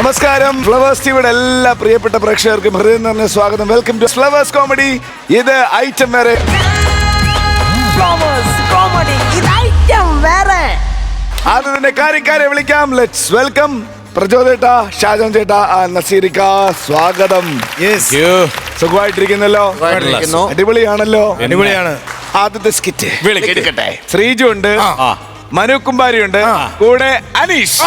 നമസ്കാരം. ഫ്ലവേഴ്സ് ടിവിയുടെ എല്ലാ പ്രിയപ്പെട്ട പ്രേക്ഷകർക്കും ഹൃദയം നിറഞ്ഞ സ്വാഗതം. Welcome to flowers comedy. ഇത് ഐറ്റം വേറെ. അത് തന്നെ കാര്യക്കാരെ വിളിക്കാം. ലെറ്റ്സ് വെൽക്കം പ്രചോദേട്ടാ, ഷാജോൻ ചേട്ടാ, നസീറിക്ക. സ്വാഗതം. സുഖമായിട്ടിരിക്കുന്നല്ലോ? അടിപൊളിയാണല്ലോ. അടിപൊളിയാണ്. ആദ്യത്തെ സ്കിറ്റ് ശ്രീജു ഉണ്ട്, മനു കുമ്പാരി ഉണ്ട്, കൂടെ അനീഷ്.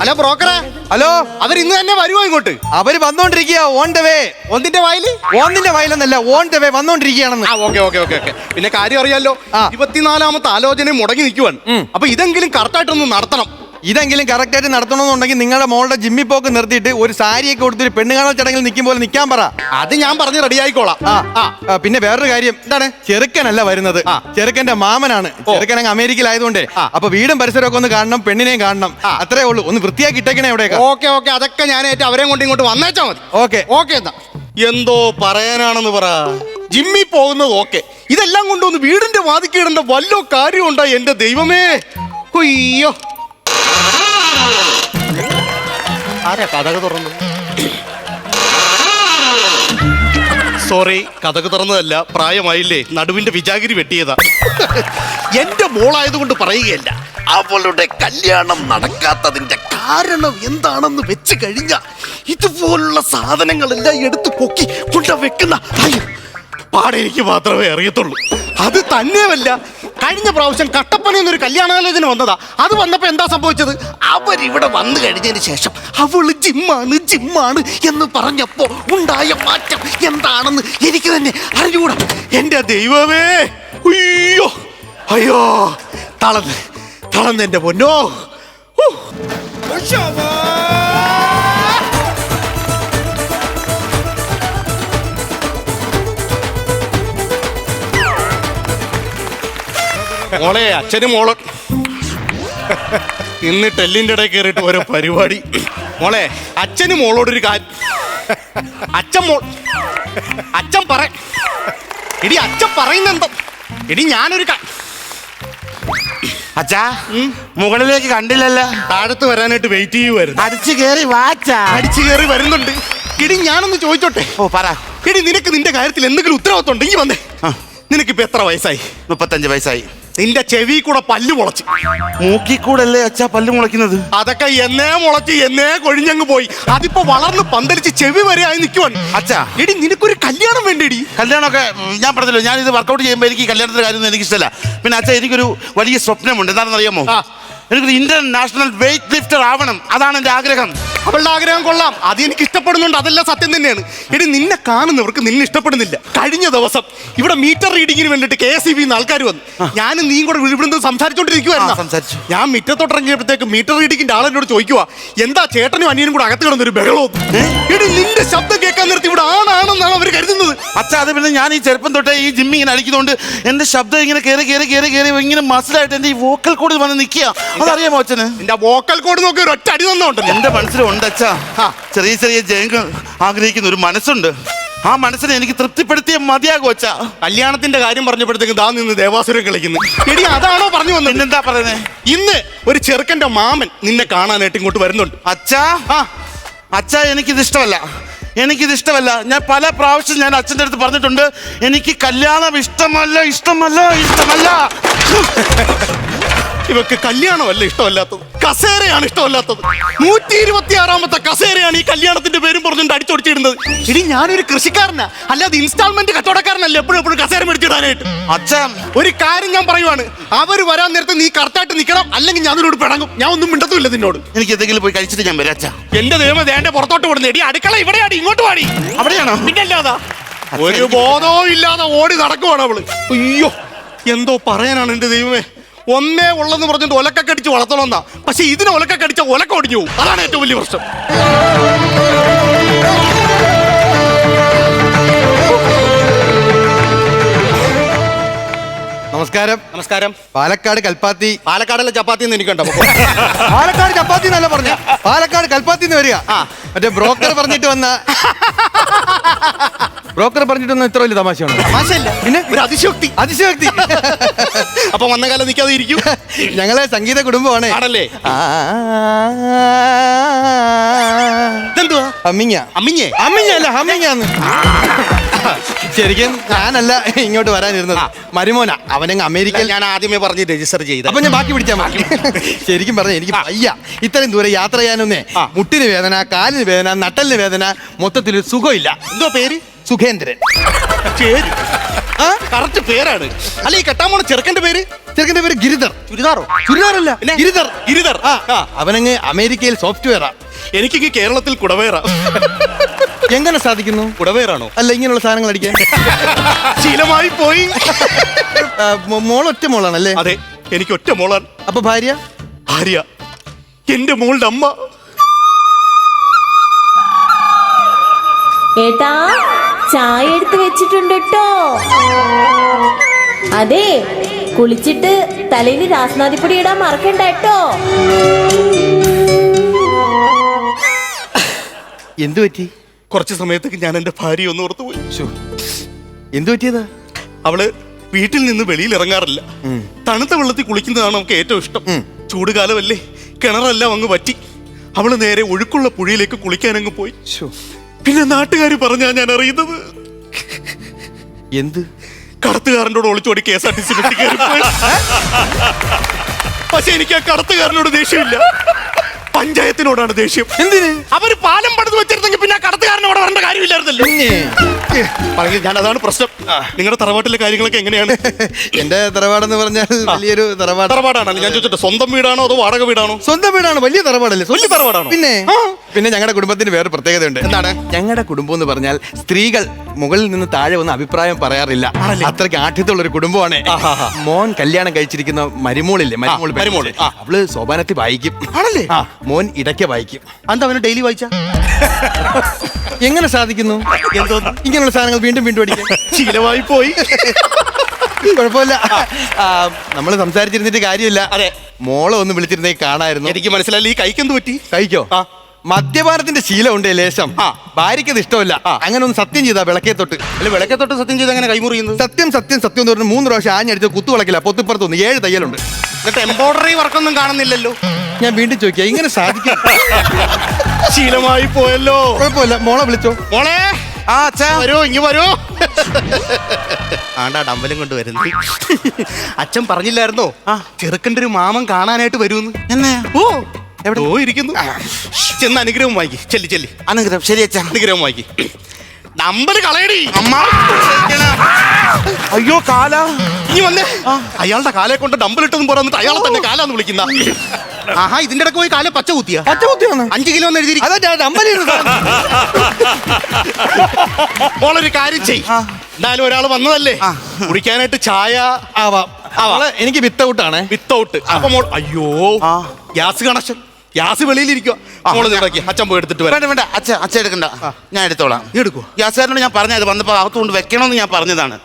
ഹലോ ബ്രോക്കറെ. ഹലോ, അവർ ഇന്ന് തന്നെ വരുമോ ഇങ്ങോട്ട്? അവര് വന്നോണ്ടിരിക്കുക. On the way. ഒന്നിന്റെ വായില് ഓന്നിന്റെ വയലെന്നല്ല, ഓൺ ദ വേ വന്നോണ്ടിരിക്കുകയാണെന്ന്. ഓക്കെ. പിന്നെ കാര്യം അറിയാലോ, 24ാമത്തെ ആലോചന മുടങ്ങി നിൽക്കുവാണ്. അപ്പൊ ഇതെങ്കിലും കറക്റ്റായിട്ടൊന്ന് നടത്തണം. ഇതെങ്കിലും കറക്റ്റ് ആയിട്ട് നടത്തണമെന്നുണ്ടെങ്കിൽ നിങ്ങളുടെ മോളുടെ ജിമ്മി പോക്ക് നിർത്തിയിട്ട് ഒരു സാരിയൊക്കെ കൊടുത്തൊരു പെണ്ണുകാണൽ ചടങ്ങിൽ നിൽക്കും പോലെ നിൽക്കാൻ പറ. അത് ഞാൻ പറഞ്ഞ് റെഡി ആയിക്കോളാം. പിന്നെ വേറൊരു കാര്യം, എന്താണ്, ചെറുക്കനല്ല വരുന്നത്, ചെറുക്കന്റെ മാമനാണ്. ചെറുക്കൻ അങ്ങ് അമേരിക്കയിലായതുകൊണ്ട് അപ്പൊ വീടും പരിസരമൊക്കെ ഒന്ന് കാണണം, പെണ്ണിനെയും കാണണം. അത്രേ ഉള്ളൂ. ഒന്ന് വൃത്തിയാക്കി ഇട്ടേക്കണേ എവിടെയൊക്കെ. ഓക്കെ അതൊക്കെ ഞാൻ ഏറ്റവും അവരെയും കൊണ്ട് ഇങ്ങോട്ട് വന്നേച്ചാ മതി. ഓക്കെ എന്നാ എന്തോ പറയാനാണെന്ന് പറ. ജിമ്മി പോകുന്നത് ഓക്കെ, ഇതെല്ലാം കൊണ്ടൊന്ന് വീടിന്റെ വാതിക്കേടേണ്ട വല്ലോ കാര്യമുണ്ടോ? എന്റെ ദൈവമേ, അയ്യോ. ആരാ കഥക് തുറന്നു? സോറി, കഥക് തുറന്നതല്ല, പ്രായമായില്ലേ, നടുവിന്റെ വിജാഗിരി വെട്ടിയതാ. എന്റെ മോളായതുകൊണ്ട് പറയുകയല്ല, അവളുടെ കല്യാണം നടക്കാത്തതിന്റെ കാരണം എന്താണെന്ന് വെച്ച് കഴിഞ്ഞ ഇതുപോലുള്ള സാധനങ്ങളെല്ലാം എടുത്ത് പൊക്കി കൊണ്ട വെക്കുന്ന പാടെ എനിക്ക് മാത്രമേ അറിയത്തുള്ളൂ. അത് തന്നെയല്ല, കഴിഞ്ഞ പ്രാവശ്യം കട്ടപ്പന എന്നൊരു കല്യാണാലോചന വന്നതാ. അത് വന്നപ്പോ എന്താ സംഭവിച്ചത്? അവരിവിടെ വന്നു കഴിഞ്ഞതിന് ശേഷം അവള് ജിമ്മാണ് എന്ന് പറഞ്ഞപ്പോ ഉണ്ടായ മാറ്റം എന്താണെന്ന് എനിക്ക് തന്നെ അറിഞ്ഞുകൂടാ. എന്റെ ദൈവമേ, അയ്യോ തളന്ന് എന്റെ പൊന്നോ. മോളെ, അച്ഛനും മോള് ഇന്ന് ടെല്ലിൻ്റെ ഇടയിൽ കയറിയിട്ട് ഓരോ പരിപാടി. മോളെ, അച്ഛനും മോളോടൊരു കാര്യം. അച്ഛൻ പറ ഇടി, അച്ഛൻ പറയുന്നെന്തോ ഇടി. ഞാനൊരു അച്ഛാ, മുകളിലേക്ക് കണ്ടില്ലല്ലോ. താഴത്ത് വരാനായിട്ട് വെയിറ്റ് ചെയ്യുമായിരുന്നു. അടിച്ചു കയറി വരുന്നുണ്ട്. ഇടി, ഞാനൊന്ന് ചോദിച്ചോട്ടെ? ഓ പറ. ഇടി, നിനക്ക് നിന്റെ കാര്യത്തിൽ എന്തെങ്കിലും ഉത്തരവാദിത്വം ഉണ്ടെങ്കിൽ വന്നേ. നിനക്കിപ്പോ എത്ര വയസ്സായി? 35 വയസ്സായി. നിന്റെ ചെവി കൂടെ പല്ല് മുളച്ച്. മൂക്കി കൂടെ അല്ലേ അച്ഛാ പല്ല് മുളയ്ക്കുന്നത്? അതൊക്കെ എന്നേ മുളച്ച് എന്നേ കൊഴിഞ്ഞങ്ങ് പോയി. അതിപ്പോ വളർന്ന് പന്തലിച്ച് ചെവി വരെ ആയി നിൽക്കുവാണ്. അച്ഛാ, എടി, നിനക്കൊരു കല്യാണം വേണ്ടേടി? കല്യാണമൊക്കെ ഞാൻ പറഞ്ഞല്ലോ, ഞാൻ ഇത് വർക്കൗട്ട് ചെയ്യുമ്പോൾ എനിക്ക് കല്യാണത്തിന്റെ കാര്യമൊന്നും എനിക്ക് ഇഷ്ടമല്ല. പിന്നെ അച്ഛാ, എനിക്കൊരു വലിയ സ്വപ്നമുണ്ട്. എന്താണെന്ന് അറിയാമോ? എനിക്കൊരു ഇന്റർനാഷണൽ വെയിറ്റ് ലിഫ്റ്റർ ആവണം. അതാണ് എന്റെ ആഗ്രഹം. അവളുടെ ആഗ്രഹം കൊള്ളാം, അത് എനിക്ക് ഇഷ്ടപ്പെടുന്നുണ്ട്. അതെല്ലാം സത്യം തന്നെയാണ്. എടി, നിന്നെ കാണുന്നവർക്ക് നിന്നെ ഇഷ്ടപ്പെടുന്നില്ല. കഴിഞ്ഞ ദിവസം ഇവിടെ മീറ്റർ റീഡിങ്ങിന് വേണ്ടിട്ട് KSEB ആൾക്കാർ വന്നു. ഞാനും നീയും കൂടെ ഇവിടുന്ന് സംസാരിച്ചോണ്ടിരിക്കുവായിരുന്നു. ഞാൻ മുറ്റത്തോട്ടിറങ്ങിയപ്പോഴത്തേക്ക് മീറ്റർ റീഡിങ്ങിന്റെ ആളെന്നോട് ചോദിക്കുവാ, എന്താ ചേട്ടനും അനിയനും കൂടെ അകത്ത് കിടന്നൊരു ബഹളവും? എടി, നിന്റെ ശബ്ദം കേൾക്കാൻ നിർത്തി ഇവിടെ ആണെന്നാണ് അവർ കരുതുന്നത്. അച്ഛാ, അത് പിന്നെ ഞാൻ ഈ ചെറുപ്പം തൊട്ടേ ഈ ജിമ്മി ഇങ്ങനെ അടിക്കുന്നതുകൊണ്ട് എന്റെ ശബ്ദം ഇങ്ങനെ കയറി ഇങ്ങനെ മസിലായിട്ട് എന്റെ ഈ വോക്കൽ കോഡിൽ വന്ന് നിൽക്കുക. അതറിയാമോ അച്ഛന്? എന്റെ വോക്കൽ കോഡ് നോക്കി ഒരു ഒറ്റ അടി തന്നോണ്ടല്ലോ. എന്റെ മനസ്സിലുണ്ട് അച്ഛാ, ചെറിയ ജയങ്ങൾ ആഗ്രഹിക്കുന്ന ഒരു മനസ്സുണ്ട്. ആ മനസ്സിനെ എനിക്ക് തൃപ്തിപ്പെടുത്തിയ മതിയാകും അച്ഛാ. കല്യാണത്തിന്റെ കാര്യം പറഞ്ഞപ്പോഴത്തേക്ക് ദാ നിന്ന് ദേവാസുരം കളിക്കുന്നു. എടി, അതാണോ പറഞ്ഞു വന്നത്? പിന്നെന്താ പറയുന്നേ? ഇന്ന് ഒരു ചെറുക്കന്റെ മാമൻ നിന്നെ കാണാനായിട്ട് ഇങ്ങോട്ട് വരുന്നുണ്ട്. അച്ഛാ, എനിക്കിതിഷ്ടമല്ല. ഞാൻ പല പ്രാവശ്യം ഞാൻ അച്ഛൻ്റെ അടുത്ത് പറഞ്ഞിട്ടുണ്ട്, എനിക്ക് കല്യാണം ഇഷ്ടമല്ല. ഇവക്ക് കല്യാണമല്ല ഇഷ്ടമല്ലാത്തത്, കസേരയാണ് ഇഷ്ടമല്ലാത്തത്. 126ാമത്തെ കസേരയാണ് ഈ കല്യാണത്തിന്റെ പേരും പറഞ്ഞുകൊണ്ട് അടിച്ചൊടിച്ചിടുന്നത്. ഇനി ഞാനൊരു കൃഷിക്കാരനാ, അല്ലാതെ ഇൻസ്റ്റാൾമെന്റ് കച്ചവടക്കാരനല്ല എപ്പോഴും കസേര മേടിച്ചിടാനായിട്ട്. അച്ഛാ, ഒരു കാര്യം ഞാൻ പറയുവാണ്, അവർ വരാൻ നേരത്തെ നീ കറക്റ്റായിട്ട് നിൽക്കണം, അല്ലെങ്കിൽ ഞാൻ നിന്നോട് പിണങ്ങും. ഞാൻ ഒന്നും മിണ്ടത്തുമില്ല നിന്നോട്. എനിക്ക് എന്തെങ്കിലും പോയി കഴിച്ചിട്ട് ഞാൻ വരാം അച്ഛാ. എന്റെ ദൈവം ദേണ്ട പുറത്തോട്ട് വിടുന്ന. എടി, അടുക്കള ഇവിടെയാടി, ഇങ്ങോട്ട് പാടി. അവിടെയാണോ? പിന്നല്ലാതാ, ഒരു ബോധവും ഇല്ലാതെ ഓടി നടക്കുവാണ് അവള്. അയ്യോ, എന്തോ പറയാനാണ് എന്റെ ദൈവമേ. ഒന്നേ ഉള്ളെന്ന് പറഞ്ഞിട്ട് ഒലക്കടിച്ച് വളർത്തണമെന്നാ. പക്ഷെ ഇതിന് ഒലക്കടിച്ച ഒലക്ക ഒടിഞ്ഞു പോകും. അതാണ് ഏറ്റവും വലിയ പ്രശ്നം. നമസ്കാരം. നമസ്കാരം. പാലക്കാട് കൽപ്പാത്തി. പാലക്കാടല്ല ചപ്പാത്തി എന്ന് എനിക്കുണ്ടോ? പാലക്കാട് ചപ്പാത്തി കൽപ്പാത്തി എന്നല്ല പറഞ്ഞ, പാലക്കാട് കൽപ്പാത്തിന്ന് വരിക. മറ്റേ ബ്രോക്കർ പറഞ്ഞിട്ട് വന്ന ഇത്ര വലിയ തമാശയാണ്. തമാശയല്ല, പിന്നെ ഒരു അതിശയോക്തി. അതിശയോക്തി. അപ്പൊ വന്ന കാലം നിൽക്കാതെ ഇരിക്കും. ഞങ്ങളെ സംഗീത കുടുംബമാണ്. ആണല്ലേ? ആ, ഇതെന്തുവാ? അമ്മിങ്ങ. അമ്മിഞ്ഞേ? അമ്മിങ്ങല്ല, ഹമ്മിങ്ങാന്ന്. ശരിക്കും ഞാനല്ല ഇങ്ങോട്ട് വരാനിരുന്നത്, മരുമോന. അവനങ്ങ് അമേരിക്കയിൽ. ഞാൻ ആദ്യമേ പറഞ്ഞ് രജിസ്റ്റർ ചെയ്ത. അപ്പൊ ഞാൻ ബാക്കി പിടിച്ചാൽ മതി. ശരിക്കും പറഞ്ഞ എനിക്ക് വയ്യ ഇത്രയും ദൂരം യാത്ര ചെയ്യാനൊന്നേ. മുട്ടിന് വേദന, കാലിന് വേദന, നട്ടലിന് വേദന, മൊത്തത്തിൽ സുഖമില്ല. എന്തോ പേര്? സുഖേന്ദ്രൻ. പേര് കറക്റ്റ് പേരാണ്. അല്ല, ഈ കെട്ടാൻ പോണ ചെറുക്കന്റെ പേര്? ചെറുക്കന്റെ പേര് ഗിരിധർ. ചുരിദാറോ? ചുരിദാറല്ല, ഗിരിധർ. ഗിരിധർ. അവനങ്ങ് അമേരിക്കയിൽ സോഫ്റ്റ്വെയറാ. എനിക്ക് കേരളത്തിൽ കുടവേറ. എങ്ങനെ സാധിക്കുന്നു? കുടവേറാണോ? അല്ല, ഇങ്ങനെയുള്ള സാധനങ്ങൾ അടിക്കാൻ ശീലമായി പോയി. മോൾ ഒറ്റ മോളാണല്ലേ? അതെ, എനിക്ക് ഒറ്റ മോളാണ്. അപ്പൊ ഭാര്യ? ഭാര്യ എന്റെ മോളുടെ അമ്മ. ഏട്ടാ, ചായ എടുത്ത് വെച്ചിട്ടുണ്ട് കേട്ടോ. അതെ, കുളിച്ചിട്ട് തലയിൽ രാസ്നാദിപ്പൊടി ഇടാൻ മറക്കണ്ട കേട്ടോ. എന്തു പറ്റി? കുറച്ച് സമയത്തേക്ക് ഞാൻ എന്റെ ഭാര്യ ഒന്ന് ഓർത്തുപോയി. എന്തു പറ്റിയതാ? അവള് വീട്ടിൽ നിന്ന് വെളിയിൽ ഇറങ്ങാറില്ല. തണുത്ത വെള്ളത്തിൽ കുളിക്കുന്നതാണ് നമുക്ക് ഏറ്റവും ഇഷ്ടം. ചൂടുകാലമല്ലേ, കിണറെല്ലാം അങ്ങ് വറ്റി. അവള് നേരെ ഒഴുക്കുള്ള പുഴയിലേക്ക് കുളിക്കാനങ്ങ് പോയി. പിന്നെ നാട്ടുകാർ പറഞ്ഞാ ഞാൻ അറിയുന്നത്. എന്ത്? കടത്തുകാരനോട് ഒളിച്ചോടി KSRTC ബസ്സിൽ കയറിപ്പോയി. പക്ഷെ എനിക്ക് ആ കടത്തുകാരനോട് ദേഷ്യമില്ല, പഞ്ചായത്തിനോടാണ് ദേഷ്യം. എന്തിന്? അവര് പാലം പണിത് വെച്ചിരുന്നെങ്കിൽ പിന്നെ ആ കടത്തുകാരനോട് വരേണ്ട കാര്യമില്ലായിരുന്നല്ലോ. ഞാൻ അതാണ് പ്രശ്നം. നിങ്ങളുടെ തറവാട്ടിലെ കാര്യങ്ങളൊക്കെ എങ്ങനെയാണ്? എന്റെ തറവാടെന്ന് പറഞ്ഞാൽ വലിയൊരു തറവാടാണ്. ഞാൻ ചോദിച്ചിട്ട്, സ്വന്തം വീടാണോ അതോ വാടക വീടാണോ? സ്വന്തം വീടാണ്. വലിയ തറവാടല്ലേ? വലിയ തറവാടാണോ? പിന്നെ ഞങ്ങളുടെ കുടുംബത്തിന് വേറെ പ്രത്യേകതയുണ്ട്. എന്താണ്? ഞങ്ങളുടെ കുടുംബം എന്ന് പറഞ്ഞാൽ സ്ത്രീകൾ മുകളിൽ നിന്ന് താഴെ വന്ന് അഭിപ്രായം പറയാറില്ല. അത്രയ്ക്ക് ആഠ്യത്തുള്ള ഒരു കുടുംബമാണ്. മോൻ കല്യാണം കഴിച്ചിരിക്കുന്ന മരുമോളില്ലേ, മരുമോള്, അവള് സോപാനത്തിൽ വായിക്കും. ആണല്ലേ? മോൻ ഇടയ്ക്ക് വായിക്കും. എന്താ അവന് ഡെയിലി വായിച്ച? എങ്ങനെ സാധിക്കുന്നു? എന്തോ ഇങ്ങനെയുള്ള സാധനങ്ങൾ വീണ്ടും വീണ്ടും അടിക്കാൻ ശീലമായി പോയി. കുഴപ്പമില്ല, നമ്മൾ സംസാരിച്ചിരുന്നിട്ട് കാര്യമില്ല. അതെ, മോളെ ഒന്ന് വിളിച്ചിരുന്നെങ്കിൽ കാണായിരുന്നു. എനിക്ക് മനസ്സിലായില്ല. ഈ കൈക്ക് എന്ത് പറ്റി? കഴിക്കോ? മദ്യപാനത്തിന്റെ ശീലമുണ്ട് ലേശം. ഭാര്യയ്ക്കത് ഇഷ്ടമല്ല. അങ്ങനെ ഒന്ന് സത്യം ചെയ്താ വിളക്കേ തൊട്ട്. അല്ല, വിളക്കെ തൊട്ട് സത്യം ചെയ്ത് അങ്ങനെ കൈമുറിയുന്നത്? സത്യം സത്യം സത്യം എന്ന് പറഞ്ഞ് 3 പ്രാവശ്യം ആഞ്ഞടിച്ച് കുത്തുവിളക്കില്ല. പൊത്തിപ്പുറത്തൊന്ന് 7 തയ്യലുണ്ട്. എന്നിട്ട് എംബ്രോയിഡറി വർക്കൊന്നും കാണുന്നില്ലല്ലോ. ഞാൻ വീണ്ടും ചോദിക്കാം, ഇങ്ങനെ സാധിക്കും? ശീലമായി പോയല്ലോ. കുഴപ്പമില്ല, മോളെ വിളിച്ചോ. മോളെ, വരൂ, ഇങ്ങ് വരൂ. ആണ്ടാ ഡമ്പലും കൊണ്ട് വരുന്നത്. അച്ഛൻ പറഞ്ഞില്ലായിരുന്നോ ചെറുക്കൻ്റെ ഒരു മാമൻ കാണാനായിട്ട് വരുമെന്ന്? എന്നെ? ഓ, എവിടെ? ഓ, ഇരിക്കുന്നു. ചെന്ന് അനുഗ്രഹം വായിക്കി. ചെല്ലി. അനുഗ്രഹം. ശരി അച്ഛാ. അനുഗ്രഹം വായിക്കി. നമ്പര് കളയടി. അമ്മ, അയ്യോ കാല. ഇനി വന്നേ. അയാളുടെ കാലെ കൊണ്ട് ഡമ്പലിട്ടതും പോരാ, എന്നിട്ട് അയാളെ തന്നെ കാലാന്ന് വിളിക്കുന്ന. ആഹാ, ഇതിന്റെ ഇടയ്ക്ക് പോയി കാലെ പച്ച കുത്തിയാ? 5 കിലോ എന്ന് എഴുതി. മോളൊരു കാര്യം ചെയ്. എന്തായാലും ഒരാൾ വന്നതല്ലേ, കുടിക്കാനായിട്ട് ചായ ആവാം. എനിക്ക് വിത്തൗട്ടാണ്. വിത്തൗട്ട്. അപ്പൊ മോൾ, അയ്യോ, ഗ്യാസ് കണക്ഷൻ. ഗ്യാസ് വെളിയിലിരിക്കുക. മോള് ഇതാക്കി, അച്ഛൻ പോയി എടുത്തിട്ട് വരാം. വേണ്ട അച്ഛ എടുക്കണ്ട, ഞാൻ എടുത്തോളാം. എടുക്കോ? ഗ്യാസുകാരനോട് ഞാൻ പറഞ്ഞത് വന്നപ്പോ അകത്തുകൊണ്ട് വെക്കണമെന്ന് ഞാൻ പറഞ്ഞതാണ്.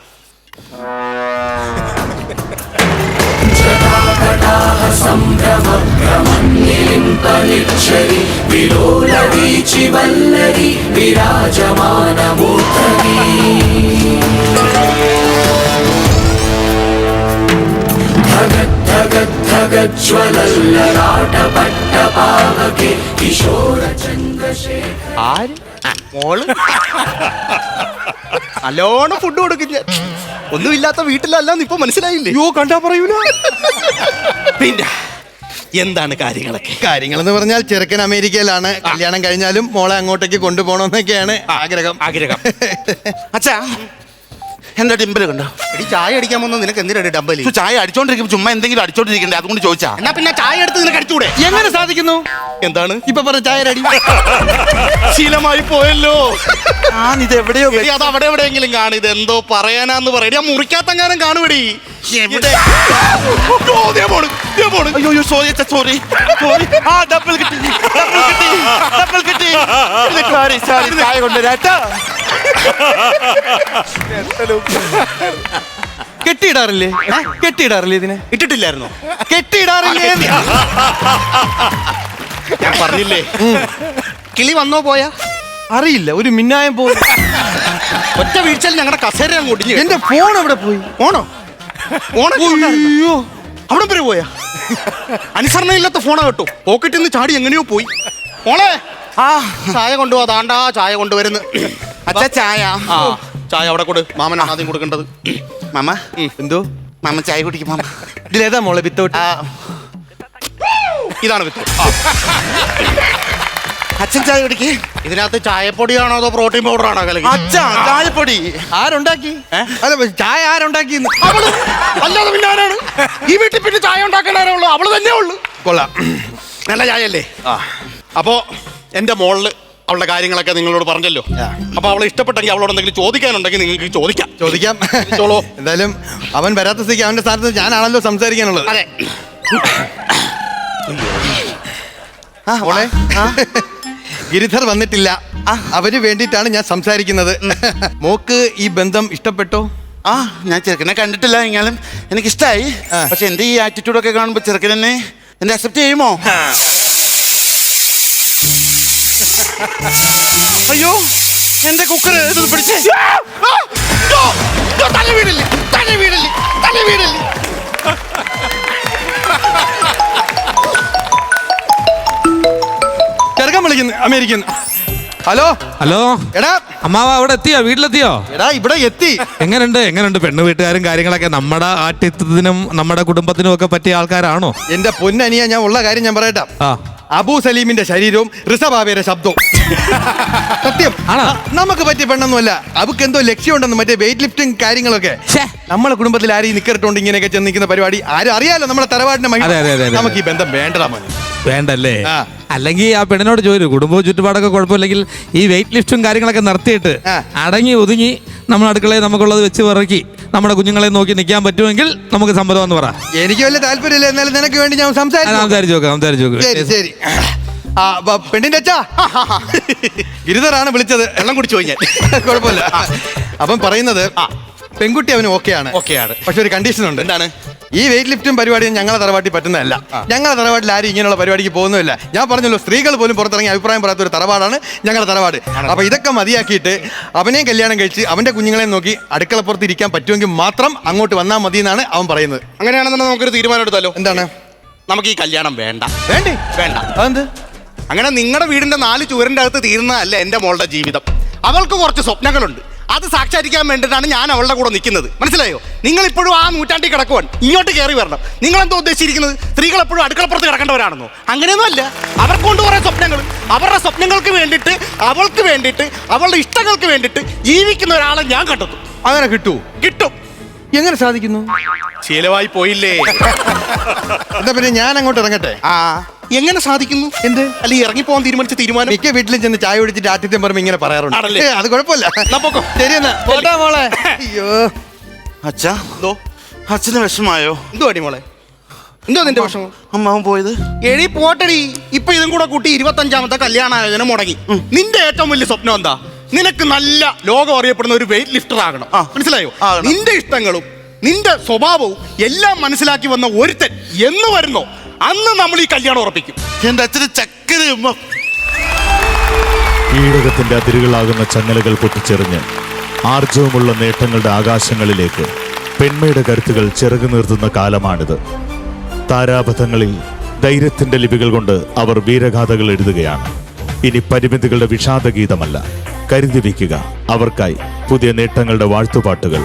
ആര്? മോള് നല്ലോണം ഫുഡ് കൊടുക്കില്ല. ഒന്നുമില്ലാത്ത വീട്ടിലല്ലാന്ന് ഇപ്പൊ മനസ്സിലായില്ലേ? അയ്യോ, കണ്ടാ പറയൂല. പിന്നെ എന്താണ് കാര്യങ്ങളൊക്കെ? കാര്യങ്ങളെന്ന് പറഞ്ഞാൽ ചെറുക്കൻ അമേരിക്കയിലാണ്. കല്യാണം കഴിഞ്ഞാലും മോളെ അങ്ങോട്ടേക്ക് കൊണ്ടുപോകണമെന്നൊക്കെയാണ് ആഗ്രഹം. അച്ഛാ, എന്താ ടിമ്പില് കണ്ടോ? എടി, ചായ അടിക്കാൻ വന്നോ? നിനക്ക് എന്തിനാണ് ഡമ്പലി? ചായ അടിച്ചോണ്ടിരിക്കും, ചുമ്മാ എന്തെങ്കിലും അടിച്ചോണ്ടിരിക്കണ്ടേ, അതുകൊണ്ട് ചോദിച്ചാ. എന്നാ പിന്നെ ചായ എടുത്ത് നിനക്ക് അടിച്ചൂടെ? എങ്ങനെ സാധിക്കുന്നു? എന്താണ് ഇപ്പൊ പറഞ്ഞ ചായരടി? ശീലമായി പോയല്ലോ. ഇത് എവിടെയോ എടി, അത് അവിടെ എവിടെയെങ്കിലും കാണും. ഇത് എന്തോ പറയാനാന്ന് പറയടി. ആ മുറിക്കാത്തെങ്ങാനും കാണുവടി. എവിടെ? അയ്യോ, സോറി അച്ഛാ, സോറി. ഡബിൾ കിട്ടി. ചായ കൊണ്ടുവരാട്ടോ. കെട്ടിയിടാറില്ലേ? കെട്ടിയിടാറില്ലേ? ഇതിനെ ഇട്ടിട്ടില്ലായിരുന്നോ? കെട്ടിയിടാറില്ലേ? പറഞ്ഞില്ലേ കിളി വന്നോ പോയാ അറിയില്ല, ഒരു മിന്നായം പോയി. ഒറ്റ വീഴ്ചയിൽ ഞങ്ങളുടെ കസേര അങ്ങ് ഒടിഞ്ഞു. എന്റെ ഫോൺ അവിടെ പോയി. ഓണോ അയ്യോ, അവിടെ വരെ പോയാ? അനുസരണയില്ലാത്ത ഫോണാ കേട്ടോ. പോക്കറ്റിൽ നിന്ന് ചാടി എങ്ങനെയോ പോയി. മോളെ ചായ കൊണ്ടുപോവാ. താണ്ടാ ചായ കൊണ്ടുവരുന്നു. അച്ഛാ ചായ. ആ ചായ അവിടെ കൊടു. മാമനാണ് ആദ്യം കൊടുക്കേണ്ടത്. മാമ എന്തോ മാമ ചായ കുടിക്കും മാമ. ഇതിലേതാ മോളെ വിത്തൗട്ട്? ഇതാണ് വിത്ത്. അച്ഛൻ ചായ കുടിക്കേ. ഇതിനകത്ത് ചായപ്പൊടിയാണോ അതോ പ്രോട്ടീൻ പൗഡർ ആണോ കലക്കി? അച്ഛാ ചായപ്പൊടി ആരുണ്ടാക്കി? അല്ല, ചായ ആരുണ്ടാക്കി? അവള്. അല്ലാതെ പിന്നെ ആരാണ് ഈ വീട്ടിൽ? പിന്നെ ചായ ഉണ്ടാക്കാനാരുള്ളൂ? അവള് തന്നെ ഉള്ളു. കൊള്ളാം, നല്ല ചായ അല്ലേ? അപ്പോ എന്റെ മോളില് അവളുടെ കാര്യങ്ങളൊക്കെ നിങ്ങളോട് പറഞ്ഞല്ലോ. അപ്പൊ അവളെ ഇഷ്ടപ്പെട്ടെങ്കിൽ അവളോട് എന്തെങ്കിലും ചോദിക്കാനുണ്ടെങ്കിൽ നിങ്ങൾക്ക് ചോദിക്കാം. ചോദിച്ചോളൂ. എന്തായാലും അവൻ വരാത്ത സ്ഥിതിക്ക് അവന്റെ സ്ഥാനത്ത് ഞാനാണല്ലോ സംസാരിക്കാനുള്ളത്. അതെ. മോളെ, ഗിരിധർ വന്നിട്ടില്ല. അവന് വേണ്ടിയിട്ടാണ് ഞാൻ സംസാരിക്കുന്നത്. മോക്ക് ഈ ബന്ധം ഇഷ്ടപ്പെട്ടോ? ഞാൻ ചെറുക്കനെ കണ്ടിട്ടില്ല, എങ്കിലും എനിക്കിഷ്ടായി. പക്ഷെ എന്റെ ഈ ആറ്റിറ്റ്യൂഡൊക്കെ കാണുമ്പോ ചെറുക്കൻ എന്നെ അക്സെപ്റ്റ് ചെയ്യുമോ? അയ്യോ, എന്റെ കുക്കർ ഇത് പിടിച്ചേ. തല വീടല്ലേ, തല വീടല്ലേ, തല വീടല്ലേ. ചെറുക്കൻ വിളിക്കുന്നു, അമേരിക്കൻ. ഹലോ ഹലോ, എടാ, അമ്മാവ അവിടെ എത്തിയോ? വീട്ടിലെത്തിയോ? എടാ ഇവിടെ എത്തി. എങ്ങനെയുണ്ട് പെണ്ണു വീട്ടുകാരും കാര്യങ്ങളൊക്കെ നമ്മുടെ ആട്ടിത്തത്തിനും നമ്മുടെ കുടുംബത്തിനും ഒക്കെ പറ്റിയ ആൾക്കാരാണോ? എന്റെ പൊന്നനിയ, ഞാൻ ഉള്ള കാര്യം ഞാൻ പറയട്ടാ. ആ, അബൂ സലീമിന്റെ ശരീരവും ഋഷഭാബയുടെ ശബ്ദവും സത്യം ആണോ? നമുക്ക് പറ്റിയ പെണ്ണൊന്നുമല്ല. അവക്ക് എന്തോ ലക്ഷ്യമുണ്ടെന്ന്, മറ്റേ വെയിറ്റ് ലിഫ്റ്റിംഗ് കാര്യങ്ങളൊക്കെ. നമ്മളെ കുടുംബത്തിൽ ആരും നിക്കറിട്ടോണ്ട് ഇങ്ങനെയൊക്കെ ചെന്ന് നിൽക്കുന്ന പരിപാടി ആരും അറിയാലോ. നമ്മളെ തറവാടിന്റെ മഹിമ. അതെ. നമുക്ക് ഈ ബന്ധം വേണ്ടടാ മോനെ. വേണ്ടല്ലേ? ആ. അല്ലെങ്കിൽ ആ പെണ്ണിനോട് ചോദിച്ചു, കുടുംബവും ചുറ്റുപാടൊക്കെ കുഴപ്പമില്ലെങ്കിൽ ഈ വെയിറ്റ് ലിഫ്റ്റും കാര്യങ്ങളൊക്കെ നിർത്തിയിട്ട് അടങ്ങി ഒതുങ്ങി നമ്മൾ അടുക്കളയിൽ നമുക്കുള്ളത് വെച്ച് വിറക്കി നമ്മുടെ കുഞ്ഞുങ്ങളെ നോക്കി നിൽക്കാൻ പറ്റുമെങ്കിൽ നമുക്ക് സമ്മതം എന്ന് പറ. എനിക്ക് വലിയ താല്പര്യമില്ല, എന്നാലും നിനക്ക് വേണ്ടി ഞാൻ സംസാരിച്ചു നോക്കാം. ശരി. പെണ്ണിന്റെ അച്ഛാ, ഗിരിധറാണ് വിളിച്ചത്. വെള്ളം കുടിച്ചു പോയി ഞാൻ. കുഴപ്പമില്ല. അപ്പം പറയുന്നത് പെൺകുട്ടി അവന് ഓക്കെയാണ്. പക്ഷെ ഒരു കണ്ടീഷൻ ഉണ്ട്. എന്താണ്? ഈ വെയിറ്റ് ലിഫ്റ്റും പരിപാടിയും ഞങ്ങളെ തറവാട്ടിൽ പറ്റുന്നതല്ല. ഞങ്ങളെ തറവാട്ടിൽ ആരും ഇങ്ങനെയുള്ള പരിപാടിക്ക് പോകുന്നില്ല. ഞാൻ പറഞ്ഞല്ലോ, സ്ത്രീകൾ പോലും പുറത്തിറങ്ങി അഭിപ്രായം പറയാത്ത ഒരു തറവാടാണ് ഞങ്ങളുടെ തറവാട്. അപ്പൊ ഇതൊക്കെ മതിയാക്കിയിട്ട് അവനെയും കല്യാണം കഴിച്ച് അവന്റെ കുഞ്ഞുങ്ങളെ നോക്കി അടുക്കളപ്പുറത്ത് ഇരിക്കാൻ പറ്റുമെങ്കിൽ മാത്രം അങ്ങോട്ട് വന്നാൽ മതി എന്നാണ് അവൻ പറയുന്നത്. അങ്ങനെയാണെന്നുണ്ടെങ്കിൽ നമുക്കൊരു തീരുമാനം എടുത്താലോ? എന്താണ്? നമുക്ക് ഈ കല്യാണം വേണ്ട. വേണ്ട. അതെന്ത്? അങ്ങനെ നിങ്ങളുടെ വീടിന്റെ 4 ചുവരിന്റെ അകത്ത് തീരുന്നതല്ല എന്റെ മോളുടെ ജീവിതം. അവൾക്ക് കുറച്ച് സ്വപ്നങ്ങളുണ്ട്. അത് സാക്ഷാത്കരിക്കാൻ വേണ്ടിയിട്ടാണ് ഞാൻ അവളുടെ കൂടെ നിൽക്കുന്നത്. മനസ്സിലായോ? നിങ്ങൾ ഇപ്പോഴും ആ നൂറ്റാണ്ടിൽ കിടക്കുവാൻ. ഇങ്ങോട്ട് കയറി വരണം. നിങ്ങൾ എന്തോ ഉദ്ദേശിച്ചിരിക്കുന്നത്? സ്ത്രീകൾ എപ്പോഴും അടുക്കളപ്പുറത്ത് കിടക്കേണ്ടവരാണെന്നോ? അങ്ങനെയൊന്നും അല്ല. അവർക്കൊണ്ട് കുറേ സ്വപ്നങ്ങൾ, അവരുടെ സ്വപ്നങ്ങൾക്ക് വേണ്ടിയിട്ട്, അവൾക്ക് വേണ്ടിയിട്ട്, അവളുടെ ഇഷ്ടങ്ങൾക്ക് വേണ്ടിയിട്ട് ജീവിക്കുന്ന ഒരാളെ ഞാൻ കണ്ടെത്തും. അങ്ങനെ കിട്ടും. എങ്ങനെ സാധിക്കുന്നു? ശീലമായി പോയില്ലേ? എന്താ പിന്നെ ഞാൻ അങ്ങോട്ട് ഇറങ്ങട്ടെ? എങ്ങനെ സാധിക്കുന്നു? എന്ത് അല്ല, ഇറങ്ങിപ്പോകാൻ തീരുമാനിച്ച തീരുമാനം മിക്ക വീട്ടിലും ചെന്ന് ചായ കുടിച്ചിട്ട് ആദ്യത്തെ പറയുമ്പോ ഇങ്ങനെ പറയാറുണ്ട്. ആണല്ലേ? അത് കുഴപ്പമില്ല. ശരി എന്നാ പോട്ടാ മോളെ. അയ്യോ, അച്ഛാ, എന്തോ അച്ഛന് വിഷമായോ? എന്തോ അടി മോളെ, എന്തോ നിന്റെ വിഷമം? അമ്മാവൻ പോയത് എഴി പോട്ടടി. ഇപ്പൊ ഇതും കൂടെ കൂട്ടി 25ാമത്തെ കല്യാണായോജന മുടങ്ങി. നിന്റെ ഏറ്റവും വലിയ സ്വപ്നം എന്താ? നിനക്ക് നല്ല ലോകം അറിയപ്പെടുന്ന ഒരു വെയിറ്റ് ലിഫ്റ്റർ ആകണം. മനസ്സിലായോ? നിന്റെ ഇഷ്ടങ്ങളും നിന്റെ സ്വഭാവവും എല്ലാം മനസ്സിലാക്കി വന്ന ഒരുത്തൻ എന്ന് വരുന്നോ അന്ന് നമ്മൾ ഈ കല്യാണം ഉറപ്പിക്കും. എന്റെ അച്ഛന് ചക്കര ഈടകത്തിന്റെ അതിരുകളാകുന്ന ചങ്ങലകൾ പൊട്ടിച്ചെറിഞ്ഞ് ആർജവമുള്ള നേട്ടങ്ങളുടെ ആകാശങ്ങളിലേക്ക് പെൺമയുടെ കരുത്തുകൾ ചിറകു നിർത്തുന്ന കാലമാണിത്. താരാപഥങ്ങളിൽ ധൈര്യത്തിന്റെ ലിപികൾ കൊണ്ട് അവർ വീരഗാഥകൾ എഴുതുകയാണ്. ഇനി പരിമിതികളുടെ വിഷാദഗീതമല്ല, കരുതി വയ്ക്കുക അവർക്കായി പുതിയ നേട്ടങ്ങളുടെ വാഴ്ത്തുപാട്ടുകൾ.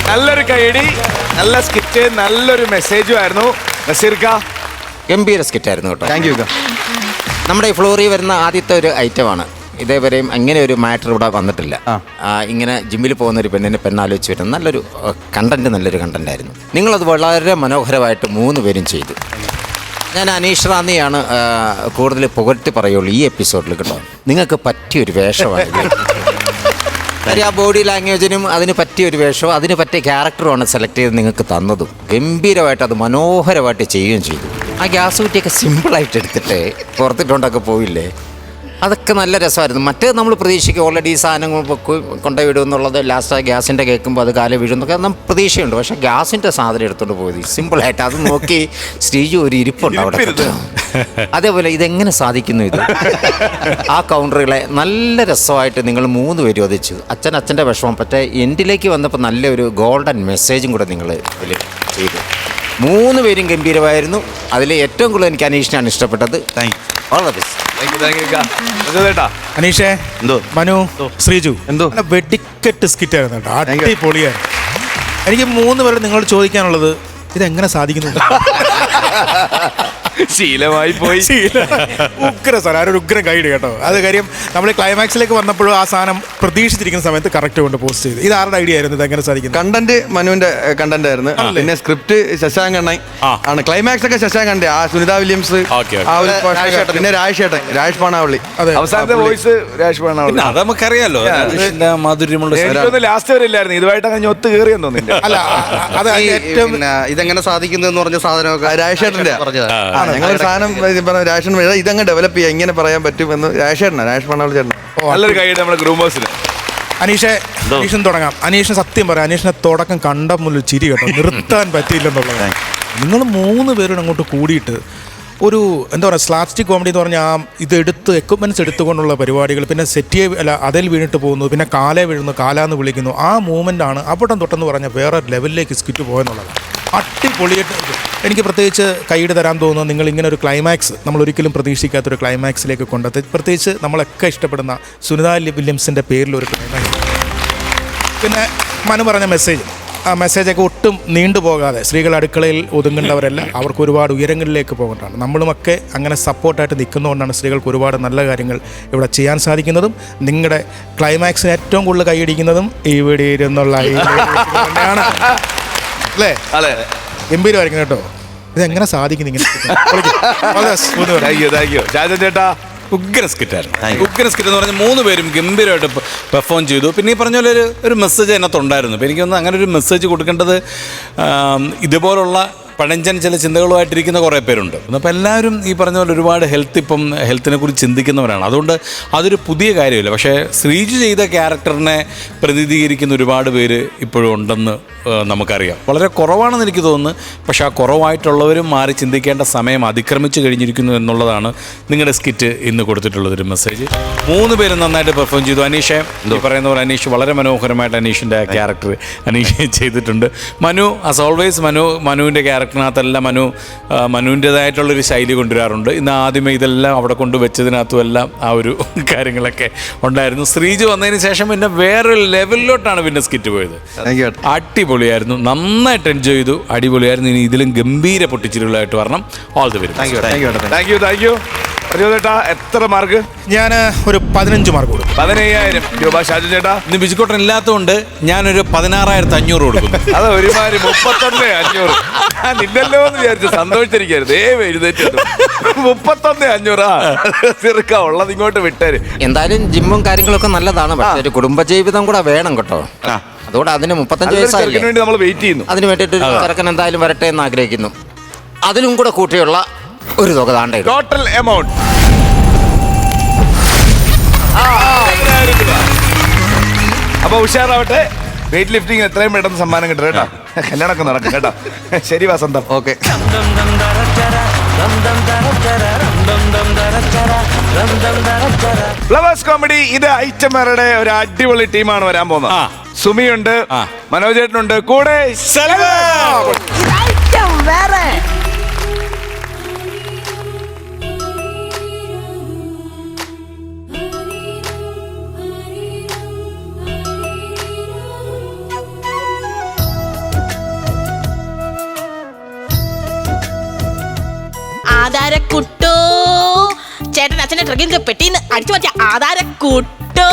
നല്ലൊരു കൈയടി, നല്ല സ്കിറ്റ്, നല്ലൊരു മെസ്സേജും ആയിരുന്നു. നസീർക്ക, ഗംഭീര സ്കിറ്റായിരുന്നു കേട്ടോ. Thank you. നമ്മുടെ ഈ ഫ്ലോറിൽ വരുന്ന ആദ്യത്തെ ഒരു ഐറ്റമാണ്. ഇതേവരെയും അങ്ങനെ ഒരു മാറ്റർ ഇവിടെ വന്നിട്ടില്ല. ഇങ്ങനെ ജിമ്മിൽ പോകുന്ന ഒരു പെണ്ണാലോചിച്ച് വരുന്ന നല്ലൊരു കണ്ടന്റ്, നല്ലൊരു കണ്ടന്റ് ആയിരുന്നു. നിങ്ങളത് വളരെ മനോഹരമായിട്ട് 3 പേരും ചെയ്തു. ഞാൻ അനീഷ് റാന്നിയാണ് കൂടുതൽ പുകഴ്ത്തി പറയുള്ളൂ ഈ എപ്പിസോഡിൽ കേട്ടോ. നിങ്ങൾക്ക് പറ്റിയൊരു വേഷമാണ്. കാര്യം ആ ബോഡി ലാംഗ്വേജിനും അതിന് പറ്റിയൊരു വേഷവും അതിന് പറ്റിയ ക്യാരക്ടറുമാണ് സെലക്ട് ചെയ്ത് നിങ്ങൾക്ക് തന്നതും. ഗംഭീരമായിട്ട് അത് മനോഹരമായിട്ട് ചെയ്യുകയും ചെയ്തു. ആ ഗ്യാസ് കുറ്റിയൊക്കെ സിമ്പിളായിട്ട് എടുത്തിട്ട് പുറത്തിട്ടുണ്ടൊക്കെ പോയില്ലേ? അതൊക്കെ നല്ല രസമായിരുന്നു. മറ്റേത് നമ്മൾ പ്രതീക്ഷിക്കും ഓൾറെഡി ഈ സാധനങ്ങൾ കൊണ്ടുപോയി വിടും എന്നുള്ളത്. ലാസ്റ്റ് ഗ്യാസിൻ്റെ കേൾക്കുമ്പോൾ അത് കാലം വീഴുന്നൊക്കെ നമുക്ക് പ്രതീക്ഷയുണ്ട്. പക്ഷേ ഗ്യാസിൻ്റെ സാധനം എടുത്തുകൊണ്ട് പോയത് സിമ്പിളായിട്ട് അത് നോക്കി സ്റ്റേജ് ഒരു ഇരിപ്പുണ്ട് അവിടെ. അതേപോലെ ഇതെങ്ങനെ സാധിക്കുന്നു ഇത്? ആ കൗണ്ടറുകളെ നല്ല രസമായിട്ട് നിങ്ങൾ 3 പേര് ഒതിച്ചു. അച്ഛൻ്റെ വിഷമം പറ്റേ എൻഡിലേക്ക് വന്നപ്പോൾ നല്ലൊരു ഗോൾഡൻ മെസ്സേജും കൂടെ നിങ്ങൾ ഇതിൽ ചെയ്തു. 3 പേരും ഗംഭീരമായിരുന്നു. അതിൽ ഏറ്റവും കൂടുതൽ എനിക്ക് അനീഷിനാണ് ഇഷ്ടപ്പെട്ടത്. All the best. അനീഷേ, എന്തോ മനു, ശ്രീജു, എന്തോ വെടിക്കെട്ട് സ്കിറ്റ് ആയിരുന്നു കേട്ടോ. അടിപൊളിയായിരുന്നു. എനിക്ക് 3 പേരോട് നിങ്ങളോട് ചോദിക്കാനുള്ളത്, ഇതെങ്ങനെ സാധിക്കുന്നു? ശീലമായി പോയി. ഉഗ്ര സാർ, ആരൊരു ഉഗ്രം ഗൈഡ് കേട്ടോ. അത് കാര്യം നമ്മൾ ക്ലൈമാക്സിലേക്ക് വന്നപ്പോഴും ആ സാധനം പ്രതീക്ഷിച്ചിരിക്കുന്ന സമയത്ത് കറക്റ്റ് കൊണ്ട് പോസ്റ്റ് ചെയ്തു. ഇത് ആരുടെ ഐഡിയ ആയിരുന്നു? ഇത് എങ്ങനെ സാധിക്കുന്നു? കണ്ടന്റ് മനുവിന്റെ കണ്ടന്റ് ആയിരുന്നു. പിന്നെ സ്ക്രിപ്റ്റ് ശശാങ്കണ്ണ ആണ്. ക്ലൈമാക്സ് ഒക്കെ ശശാങ്കണ്ടെ, ആ സുനിത വില്യംസ്, ആ ഒരു പിന്നെ രാജേഷ് പാണാവള്ളി, അവസാനത്തെ വോയിസ് രാജേഷ് പാണാവള്ളി. അത് നമുക്കറിയാലോ, മാധുര്യമുള്ള ലാസ്റ്റ് വരെ ഇല്ലായിരുന്നു. ഇതുമായിട്ട് അങ്ങനെ ഒത്ത് കയറിയെന്ന് തോന്നില്ല. അല്ല, അത് ഏറ്റവും ഇതെങ്ങനെ സാധിക്കുന്നു എന്ന് പറഞ്ഞ സാധനമൊക്കെ രാജേഷേട്ടന്റെ ഞങ്ങളൊരു സാധനം രാജേഷൻ ഇതങ്ങ് ഡെവലപ്പ് ചെയ്യാം, ഇങ്ങനെ പറയാൻ പറ്റും എന്ന് രാജേഷ് പാണാവള്ളി ചേട്ടൻ നല്ലൊരു കൈയ്യടി നമ്മുടെ ഗ്രൂമേഴ്സിന്. അനീഷൻ തുടങ്ങാം. അനീഷിന് സത്യം പറയാം, അനീഷിനെ തുടക്കം കണ്ട മുന്നിൽ ചിരി കേട്ടോ, നിർത്താൻ പറ്റിയില്ലെന്നുള്ളതാണ്. നിങ്ങൾ 3 പേരും അങ്ങോട്ട് കൂടിയിട്ട് ഒരു എന്താ പറയുക, സ്ലാപ്സ്റ്റിക് കോമഡി എന്ന് പറഞ്ഞാൽ ഇതെടുത്ത് എക്യുപ്മെൻറ്റ്സ് എടുത്തുകൊണ്ടുള്ള പരിപാടികൾ, പിന്നെ സെറ്റ് അല്ല അതിൽ വീണിട്ട് പോകുന്നു, പിന്നെ കാലേ വീഴുന്നു, കാലാന്ന് വിളിക്കുന്നു. ആ മൂവ്മെൻ്റാണ് അവിടെ തൊട്ടെന്ന് പറഞ്ഞാൽ വേറെ ലെവലിലേക്ക് സ്കിറ്റ് പോയെന്നുള്ളത്. അടിപൊളിയായിട്ട് എനിക്ക് പ്രത്യേകിച്ച് കൈയ്യടി തരാൻ തോന്നുന്നു. നിങ്ങൾ ഇങ്ങനെ ഒരു ക്ലൈമാക്സ് നമ്മൾ ഒരിക്കലും പ്രതീക്ഷിക്കാത്തൊരു ക്ലൈമാക്സിലേക്ക് കൊണ്ടെത്തി. പ്രത്യേകിച്ച് നമ്മളൊക്കെ ഇഷ്ടപ്പെടുന്ന സുനിത വില്യംസിൻ്റെ പേരിലൊരു ക്ലൈമാക്സ്. പിന്നെ മനു പറഞ്ഞ മെസ്സേജ്, ആ മെസ്സേജൊക്കെ ഒട്ടും നീണ്ടുപോകാതെ സ്ത്രീകൾ അടുക്കളയിൽ ഒതുങ്ങേണ്ടവരല്ല, അവർക്ക് ഒരുപാട് ഉയരങ്ങളിലേക്ക് പോകേണ്ടതാണ്. നമ്മളുമൊക്കെ അങ്ങനെ സപ്പോർട്ടായിട്ട് നിൽക്കുന്നതുകൊണ്ടാണ് സ്ത്രീകൾക്ക് ഒരുപാട് നല്ല കാര്യങ്ങൾ ഇവിടെ ചെയ്യാൻ സാധിക്കുന്നതും. നിങ്ങളുടെ ക്ലൈമാക്സിന് ഏറ്റവും കൂടുതൽ കൈയടിക്കുന്നതും ഇവിടെ ഇരുന്നുള്ള തന്നെയാണ് അല്ലേ? ഗംഭീരമായിരിക്കും കേട്ടോ. ഇതെങ്ങനെ സാധിക്കുന്നു ഇങ്ങനെ? ചേട്ടാ ഉഗ്ര സ്കിറ്റായിരുന്നു. ഉഗ്ര സ്കിറ്റ് എന്ന് പറഞ്ഞാൽ 3 പേരും ഗംഭീരമായിട്ട് പെർഫോം ചെയ്തു. പിന്നെ ഈ പറഞ്ഞ പോലെ ഒരു മെസ്സേജ് അതിനകത്തുണ്ടായിരുന്നു. അപ്പോൾ എനിക്കൊന്ന് അങ്ങനെ ഒരു മെസ്സേജ് കൊടുക്കേണ്ടത് ഇതുപോലുള്ള പഴഞ്ചൻ ചില ചിന്തകളുമായിട്ടിരിക്കുന്ന കുറേ പേരുണ്ട്. അപ്പോൾ എല്ലാവരും ഈ പറഞ്ഞ പോലെ ഒരുപാട് ഹെൽത്തിനെ കുറിച്ച് ചിന്തിക്കുന്നവരാണ്. അതുകൊണ്ട് അതൊരു പുതിയ കാര്യമില്ല. പക്ഷേ ശ്രീജു ചെയ്ത ക്യാരക്ടറിനെ പ്രതിനിധീകരിക്കുന്ന ഒരുപാട് പേര് ഇപ്പോഴും ഉണ്ടെന്ന് നമുക്കറിയാം. വളരെ കുറവാണെന്ന് എനിക്ക് തോന്നുന്നു. പക്ഷേ ആ കുറവായിട്ടുള്ളവരും മാറി ചിന്തിക്കേണ്ട സമയം അതിക്രമിച്ചു കഴിഞ്ഞിരിക്കുന്നു എന്നുള്ളതാണ് നിങ്ങളുടെ സ്കിറ്റ് ഇന്ന് കൊടുത്തിട്ടുള്ളതൊരു മെസ്സേജ്. 3 പേരും നന്നായിട്ട് പെർഫോം ചെയ്തു. അനീഷെ ഈ പറയുന്ന പോലെ അനീഷ് വളരെ മനോഹരമായിട്ട് അനീഷിൻ്റെ ക്യാരക്ടർ അനീഷ് ചെയ്തിട്ടുണ്ട്. മനു ആസ് ഓൾവേസ് മനുവിൻ്റെ ക്യാരക്ടറിനകത്തെല്ലാം മനുവിൻ്റെതായിട്ടുള്ളൊരു ശൈലി കൊണ്ടുവരാറുണ്ട്. ഇന്ന് ആദ്യമേ ഇതെല്ലാം അവിടെ കൊണ്ട് വെച്ചതിനകത്തും എല്ലാം ആ ഒരു കാര്യങ്ങളൊക്കെ ഉണ്ടായിരുന്നു. ശ്രീജു വന്നതിന് ശേഷം പിന്നെ വേറൊരു ലെവലിലോട്ടാണ് പിന്നെ സ്കിറ്റ് പോയത്. അടിപൊളിയായിരുന്നു, നന്നായിട്ട് എൻജോയ് ചെയ്തു, അടിപൊളിയായിരുന്നു. ഇനി ഇതിലും ഗംഭീര പൊട്ടിച്ചിരികളായിട്ട് വരണം. All the very thank you. എത്ര മാർക്ക്? ഞാൻ ഒരു 15 മാർക്ക് കൊടുക്കും. 15,000 രൂപ. ഷാജു ചേട്ടാ, ഇന്ന് ബിജുക്കോട്ടൻ ഇല്ലാത്തതുകൊണ്ട് ഞാനൊരു 16,500 കൊടുക്കും. അത് ഒരുമാതിരി 31,500. നിന്നല്ലോ എന്ന് വിചാരിച്ചു സന്തോഷിച്ചിരിക്കരുത്. എഴുന്നേറ്റ് 31,500 ഉള്ളത് ഇങ്ങോട്ട് വിട്ടേര്. എന്തായാലും ജിമ്മും കാര്യങ്ങളൊക്കെ നല്ലതാണ്. പക്ഷേ ഒരു കുടുംബജീവിതം കൂടെ വേണം കേട്ടോ. അതുകൊണ്ട് അതിന് 35 വയസ്സായില്ലേ, വേണ്ടി നമ്മൾ വെയിറ്റ് ചെയ്യുന്നു. അതിന് വേണ്ടിയിട്ട് ചെറുക്കൻ എന്തായാലും വരട്ടെ എന്ന് ആഗ്രഹിക്കുന്നു. അതിലും കൂടെ കൂട്ടിയുള്ള ഒരു തുക താണ്ടേ ടോട്ടൽ എമൗണ്ട്. അപ്പൊ ഉഷാറാവട്ടെ. വെയിറ്റ് ലിഫ്റ്റിംഗ് എത്രയും പെട്ടെന്ന് സമ്മാനം കിട്ടും കേട്ടോ. കല്യാണമൊക്കെ നടക്കും കേട്ടോ. ശരി വസന്തം. ഓക്കെ. ഫ്ലവേഴ്സ് കോമഡി ഇത് ഐറ്റംമാരുടെ ഒരു അടിപൊളി ടീമാണ് വരാൻ പോകുന്നത്. സുമിയുണ്ട്, മനോജേട്ടനുണ്ട്, കൂടെ ആധാരക്കുട്ടോ, ചേട്ടൻ അച്ഛന്റെ ട്രക്കിന്റെ പെട്ടിന്ന് അടിച്ചു മാറ്റിയ ആധാരക്കുട്ടോ,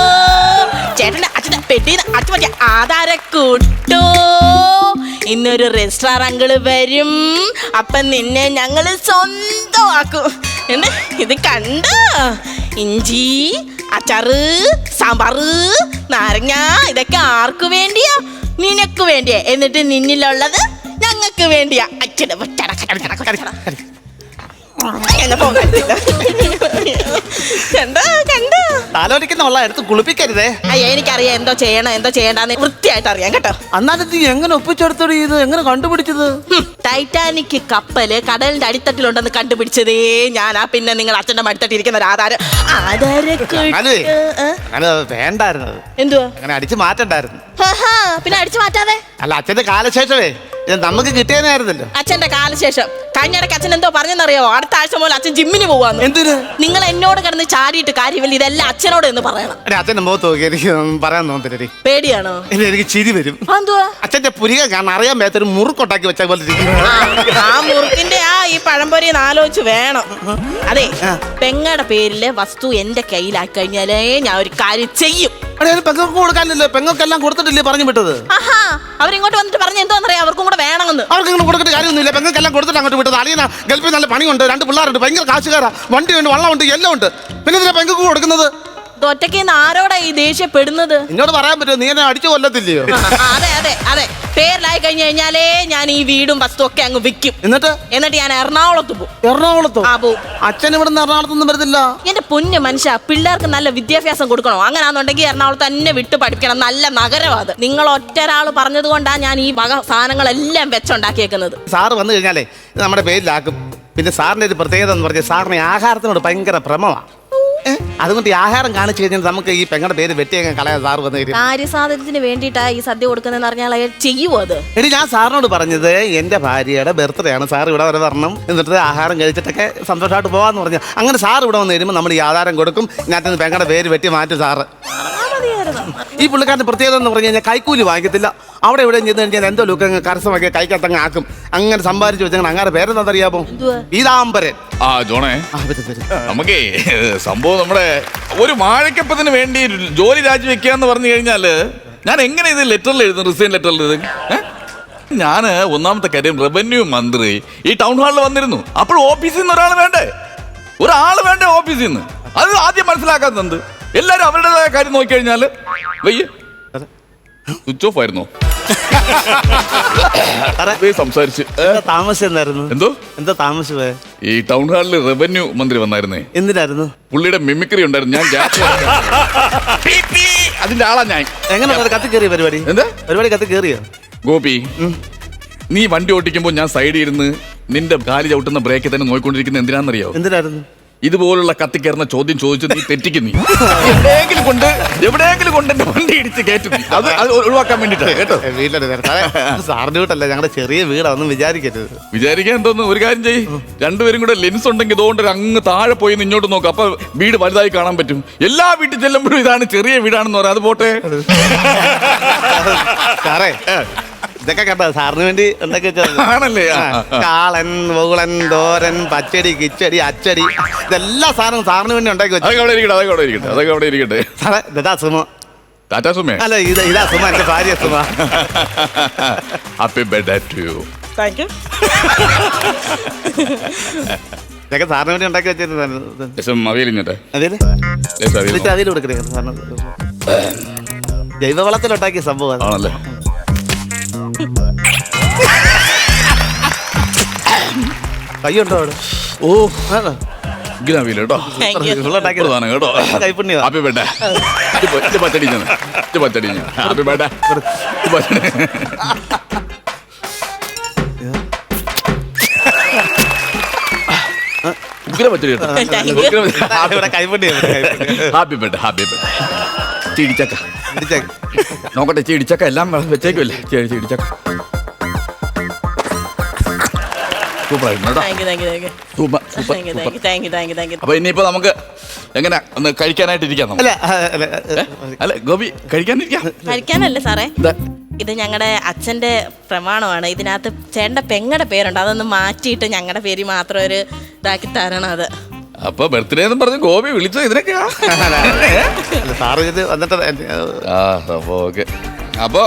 ചേട്ടന്റെ അച്ഛന്റെ പെട്ടിന്ന് അടിച്ചു മാറ്റിയ ആധാരക്കുട്ടോ. ഇന്നൊരു രജിസ്ട്രാർ അങ്കിള് വരും, അപ്പൊ നിന്നെ ഞങ്ങള് സ്വന്തമാക്കും. ഇത് കണ്ട ഇഞ്ചി, അച്ചാറ്, സാമ്പാറ്, നാരങ്ങ, ഇതൊക്കെ ആർക്ക് വേണ്ടിയാ? നിനക്ക് വേണ്ടിയാ. എന്നിട്ട് നിന്നിലുള്ളത് ഞങ്ങൾക്ക് വേണ്ടിയാ. എന്നെ പോകത്തില്ല. കണ്ടോ കണ്ടോ? തലോലിക്കുന്ന വെള്ളം എടുത്ത് കുളിപ്പിക്കരുതേ. അയ്യോ എനിക്കറിയാം എന്തോ ചെയ്യണം എന്തോ ചെയ്യണ്ടെന്ന് വൃത്തിയായിട്ട് അറിയാം കേട്ടോ. അന്നാലും നീ എങ്ങനെ ഒപ്പിച്ചെടുത്തോടി ഇത് എങ്ങനെ കണ്ടുപിടിച്ചത്? ടൈറ്റാനിക് കപ്പല് കടലിന്റെ അടിത്തട്ടിലുണ്ടെന്ന് കണ്ടുപിടിച്ചതേ ഞാനാ. പിന്നെ നിങ്ങൾ അച്ഛന്റെ മടിത്തട്ടിരിക്കുന്ന ഒരു ആധാരം അങ്ങനെ വേണ്ടായിരുന്നത്. എന്തുവാ അങ്ങനെ അടിച്ചു മാറ്റണ്ടായിരുന്നു. പിന്നെ അടിച്ചു മാറ്റാതെ. അല്ല അച്ഛന്റെ കാലശേഷമേ ഇത് നമുക്ക് കിട്ടിയതായിരുന്നല്ലോ. അച്ഛന്റെ കാലശേഷം കഴിഞ്ഞിടയ്ക്ക് അച്ഛൻ എന്തോ പറഞ്ഞെന്നറിയാവോ? അടുത്ത ആഴ്ച മുതൽ അച്ഛൻ ജിമ്മിന് പോവാന്ന്. എന്തിന്? നിങ്ങൾ എന്നോട് കിടന്ന് ചാടിയിട്ട് കാര്യമില്ല, ഇതെല്ലാം അച്ഛനോട് എന്ന് പറയണം. അച്ഛന്റെ മുഖത്ത് നോക്കി എനിക്ക് പറയാൻ തോന്നുന്നില്ല. പേടിയാണോ? എനിക്ക് ചിരി വരും. എന്തുവാ? അച്ഛന്റെ പുരിക കാണാൻ അറിയാൻ മേത്തൊരു മുറുക്കൊട്ടാക്കി വെച്ച പോലെ ആ മുറുക്കിന്റെ ഈ പഴംപൊരി ആലോചിച്ച് വേണം. അതെ, പെങ്ങടെ പേരിലെ വസ്തു എന്റെ കയ്യിലാക്കി കഴിഞ്ഞാലേ ഞാൻ ഒരു കാര്യം ചെയ്യും. പെങ്ങൾക്ക് കൊടുക്കാനില്ലല്ലോ, പെങ്ങൾക്കെല്ലാം കൊടുത്തിട്ടില്ലേ പറഞ്ഞു വിട്ടത്? ആഹാ, അവരിങ്ങോട്ട് വന്നിട്ട് പറഞ്ഞ എന്തോന്നറിയാം, അവർക്കും കൂടെ വേണമെന്ന്. അവർക്ക് ഇങ്ങനെ കൊടുക്കേണ്ട കാര്യമൊന്നുമില്ല, പെങ്ങൾക്കെല്ലാം കൊടുത്തിട്ട് അങ്ങോട്ട് വിട്ടത്. അളിയന ഗൾഫിൽ നല്ല പണിയുണ്ട്, 2 പിള്ളേരുണ്ട്, ഭയങ്കര കാശുകാരാ, വണ്ടിയുണ്ട്, വള്ളമുണ്ട്, എല്ലാം ഉണ്ട്. പിന്നെ ഇതിനെ പെങ്ങൾക്ക് കൊടുക്കുന്നത്? ഒറ്റയ്ക്ക് ആരോടാ ഈ ദേഷ്യപ്പെടുന്നത്? എന്നോട് പറയാൻ പറ്റുമോ? നീ എന്നെ അടിച്ചു കൊല്ലത്തില്ലയോ? അതെ അതെ അതെ, പേരിലായി കഴിഞ്ഞു കഴിഞ്ഞാലേ ഞാൻ ഈ വീടും വസ്തു ഒക്കെ അങ്ങ് വിൽക്കും. എന്നിട്ട് ഞാൻ എറണാകുളത്ത് പോകും. എറണാകുളത്തോ? ആ പോവും. അച്ഛൻ ഇവിടെ നിന്ന് എറണാകുളത്തൊന്നും വരുന്നില്ല. എന്റെ പൊന്നു മനുഷ്യ, പിള്ളേർക്ക് നല്ല വിദ്യാഭ്യാസം കൊടുക്കണോ? അങ്ങനാന്നുണ്ടെങ്കിൽ എറണാകുളത്ത് തന്നെ വിട്ട് പഠിക്കണം. നല്ല നഗരമാണ് അത്. നിങ്ങൾ ഒറ്റ ഒരാൾ പറഞ്ഞത് കൊണ്ടാണ് ഞാൻ ഈ വക സാധനങ്ങളെല്ലാം വെച്ചുണ്ടാക്കിയേക്കുന്നത്. സാറ് വന്നു കഴിഞ്ഞാലേ ഇത് നമ്മുടെ പേരിലാക്കും. പിന്നെ സാറിന്റെ ഒരു പ്രത്യേകത എന്ന് പറഞ്ഞാൽ സാറിന് ആഹാരത്തിനോട് ഭയങ്കര ഭ്രമമാണ്. അതുകൊണ്ട് ഈ ആഹാരം കാണിച്ചു കഴിഞ്ഞാൽ നമുക്ക് ഈ പെങ്ങളുടെ പേര് വെട്ടിയങ്ങ് കളയാൻ സാറ് വന്നു കഴിഞ്ഞാൽ. കാര്യസാധനത്തിന് വേണ്ടിയിട്ടാ ഈ സദ്യ കൊടുക്കുന്നതെന്ന് പറഞ്ഞാൽ അയാൾ ചെയ്യുമോ അത്? എടി ഞാൻ സാറിനോട് പറഞ്ഞത് എന്റെ ഭാര്യയുടെ ബർത്ത്ഡേ ആണ്, സാർ ഇവിടെ വരെ വരണം, എന്നിട്ട് ആഹാരം കഴിച്ചിട്ടൊക്കെ സന്തോഷമായിട്ട് പോകാന്ന് പറഞ്ഞു. അങ്ങനെ സാർ ഇവിടെ വന്ന് വരുമ്പോൾ നമ്മൾ ഈ ആധാരം കൊടുക്കും, ഇതിനകത്ത് പെങ്ങളുടെ പേര് വെട്ടി മാറ്റും സാറ്. ഈ പുള്ളിക്കാരന്റെ പ്രത്യേകത എന്ന് പറഞ്ഞു കഴിഞ്ഞാൽ കൈക്കൂലി വാങ്ങിക്കത്തില്ല. അവിടെ ഇവിടെ ചെന്ന് കഴിഞ്ഞാൽ എന്തോ ലുക്ക് കരസ്ഥമാക്കി കൈക്കത്തങ്ങ് ആക്കും. അങ്ങനെ സമ്പാദിച്ചു വെച്ചാൽ അങ്ങനെ പേരെന്താ അറിയാമോ? പീതാംബരൻ. ആ ജോണേ, നമുക്കേ സംഭവം നമ്മുടെ ഒരു വാഴക്കപ്പത്തിന് വേണ്ടി ജോലി രാജിവെക്കുക എന്ന് പറഞ്ഞു കഴിഞ്ഞാല് ഞാൻ എങ്ങനെ ഇത് ലെറ്ററിൽ എഴുതും, റിസൈൻ ലെറ്ററിൽ എഴുതും? ഞാൻ ഒന്നാമത്തെ കാര്യം, റവന്യൂ മന്ത്രി ഈ ടൗൺ ഹാളിൽ വന്നിരുന്നു. അപ്പോൾ ഓഫീസിൽ നിന്ന് ഒരാൾ വേണ്ടേ ഓഫീസിൽ നിന്ന്? അത് ആദ്യം മനസ്സിലാക്കാത്തത്. എല്ലാരും അവരുടേതായ കാര്യം നോക്കിക്കഴിഞ്ഞാല് വയ്യ സ്വിച്ച് ഓഫ് ആയിരുന്നോ? സംസാരിച്ച് താമസിച്ചായിരുന്നു. എന്തോ താമസിച്ചു? ഈ ടൗൺ ഹാളിൽ റവന്യൂ മന്ത്രി വന്നായിരുന്നേ. എന്തിനായിരുന്നു? പുള്ളിയുടെ മിമിക്രി ഉണ്ടായിരുന്നു. ഞാൻ അതിന്റെ ആളാ ഞാൻ. എങ്ങനെ കത്തി കയറിയ പരിപാടി? പരിപാടി കത്തി കയറിയോ? ഗോപി, നീ വണ്ടി ഓടിക്കുമ്പോൾ ഞാൻ സൈഡിൽ ഇരുന്ന് നിന്റെ കാലി ചവിട്ടുന്ന ബ്രേക്കിൽ തന്നെ നോക്കിക്കൊണ്ടിരിക്കുന്ന എന്തിനാണെന്നറിയോ? എന്തിനായിരുന്നു? ഇതുപോലുള്ള കത്തിക്കയറുന്ന ചോദ്യം ചോദിച്ച് നീ തെറ്റിക്കുന്നു. എവിടെയെങ്കിലും കൊണ്ട് എന്റെ വണ്ടി ഇടിച്ച് കയറ്റും. അത് ഒഴിവാക്കാൻ വേണ്ടിട്ടാ കേട്ടോ. സാറിന്റെ വീട്ടല്ല, ഞങ്ങളുടെ ചെറിയ വീടാ, ഒന്നും വിചാരിക്കരുത്. വിചാരിക്കാൻ എന്തോന്ന്, ഒരു കാര്യം ചെയ്യ്, രണ്ടുപേരും കൂടെ ലെൻസ് ഉണ്ടെങ്കിൽ ഇതുകൊണ്ട് അങ്ങ് താഴെ പോയി ഇങ്ങോട്ട് നോക്കാം, അപ്പൊ വീട് വലുതായി കാണാൻ പറ്റും. എല്ലാ വീട്ടിൽ ചെല്ലുമ്പോഴും ഇതാണ് ചെറിയ വീടാണെന്ന് പറയാം. അത് പോട്ടെ സാറേ, ഇതൊക്കെ കേട്ടോ സാറിന് വേണ്ടി എന്തൊക്കെ ആണല്ലേ? കാളൻ, മുകുളൻ, തോരൻ, പച്ചടി, കിച്ചടി, അച്ചടി, ഇതെല്ലാ സാധനവും സാറിന് വേണ്ടി ഉണ്ടാക്കി വെച്ചു. അതൊക്കെ അവിടെ ഇരിക്കട്ടെ. സാറേ ഇതാ സുമ. ടാറ്റാ സുമേ? അല്ല ഇതാ സുമ, എന്റെ ഭാര്യ Suma. Happy birthday to you. Thank you. ഇതൊക്കെ സാറിന് വേണ്ടി ഉണ്ടാക്കി വെച്ചിരുന്നു. അതിൽ കൊടുക്കണേ സാറിന്. ജൈവവളത്തിലുണ്ടാക്കിയ സംഭവം ആണല്ലേ? കയ്യുണ്ടോ അവിടെ? ഓ കേട്ടോ. കൈപ്പുണ്യ. Happy birthday. Happy birthday. Happy birthday. ചിടിച്ചക്ക നോക്കട്ടെ, ചിടിച്ചക്ക എല്ലാം വെച്ചേക്കുമല്ലേ? ചിടിച്ചക്ക അപ്പൊ ഇനിയിപ്പോ നമുക്ക് എങ്ങനെ ഒന്ന് കഴിക്കാനായിട്ട് ഇരിക്കാം? അല്ല ഗോപി, കഴിക്കാനല്ലേ സാറേ, ഇത് ഞങ്ങളുടെ അച്ഛന്റെ പ്രമാണമാണ്. ഇതിനകത്ത് ചേട്ടന്റെ പെങ്ങടെ പേരുണ്ട്, അതൊന്ന് മാറ്റിയിട്ട് ഞങ്ങളുടെ പേര് മാത്രം ഒരു ഇതാക്കി തരണം. അത് അപ്പൊ ബർത്ത്ഡേ എന്ന് പറഞ്ഞ് ഗോപി വിളിച്ചോ ഇതിനൊക്കെയാ? അപ്പൊ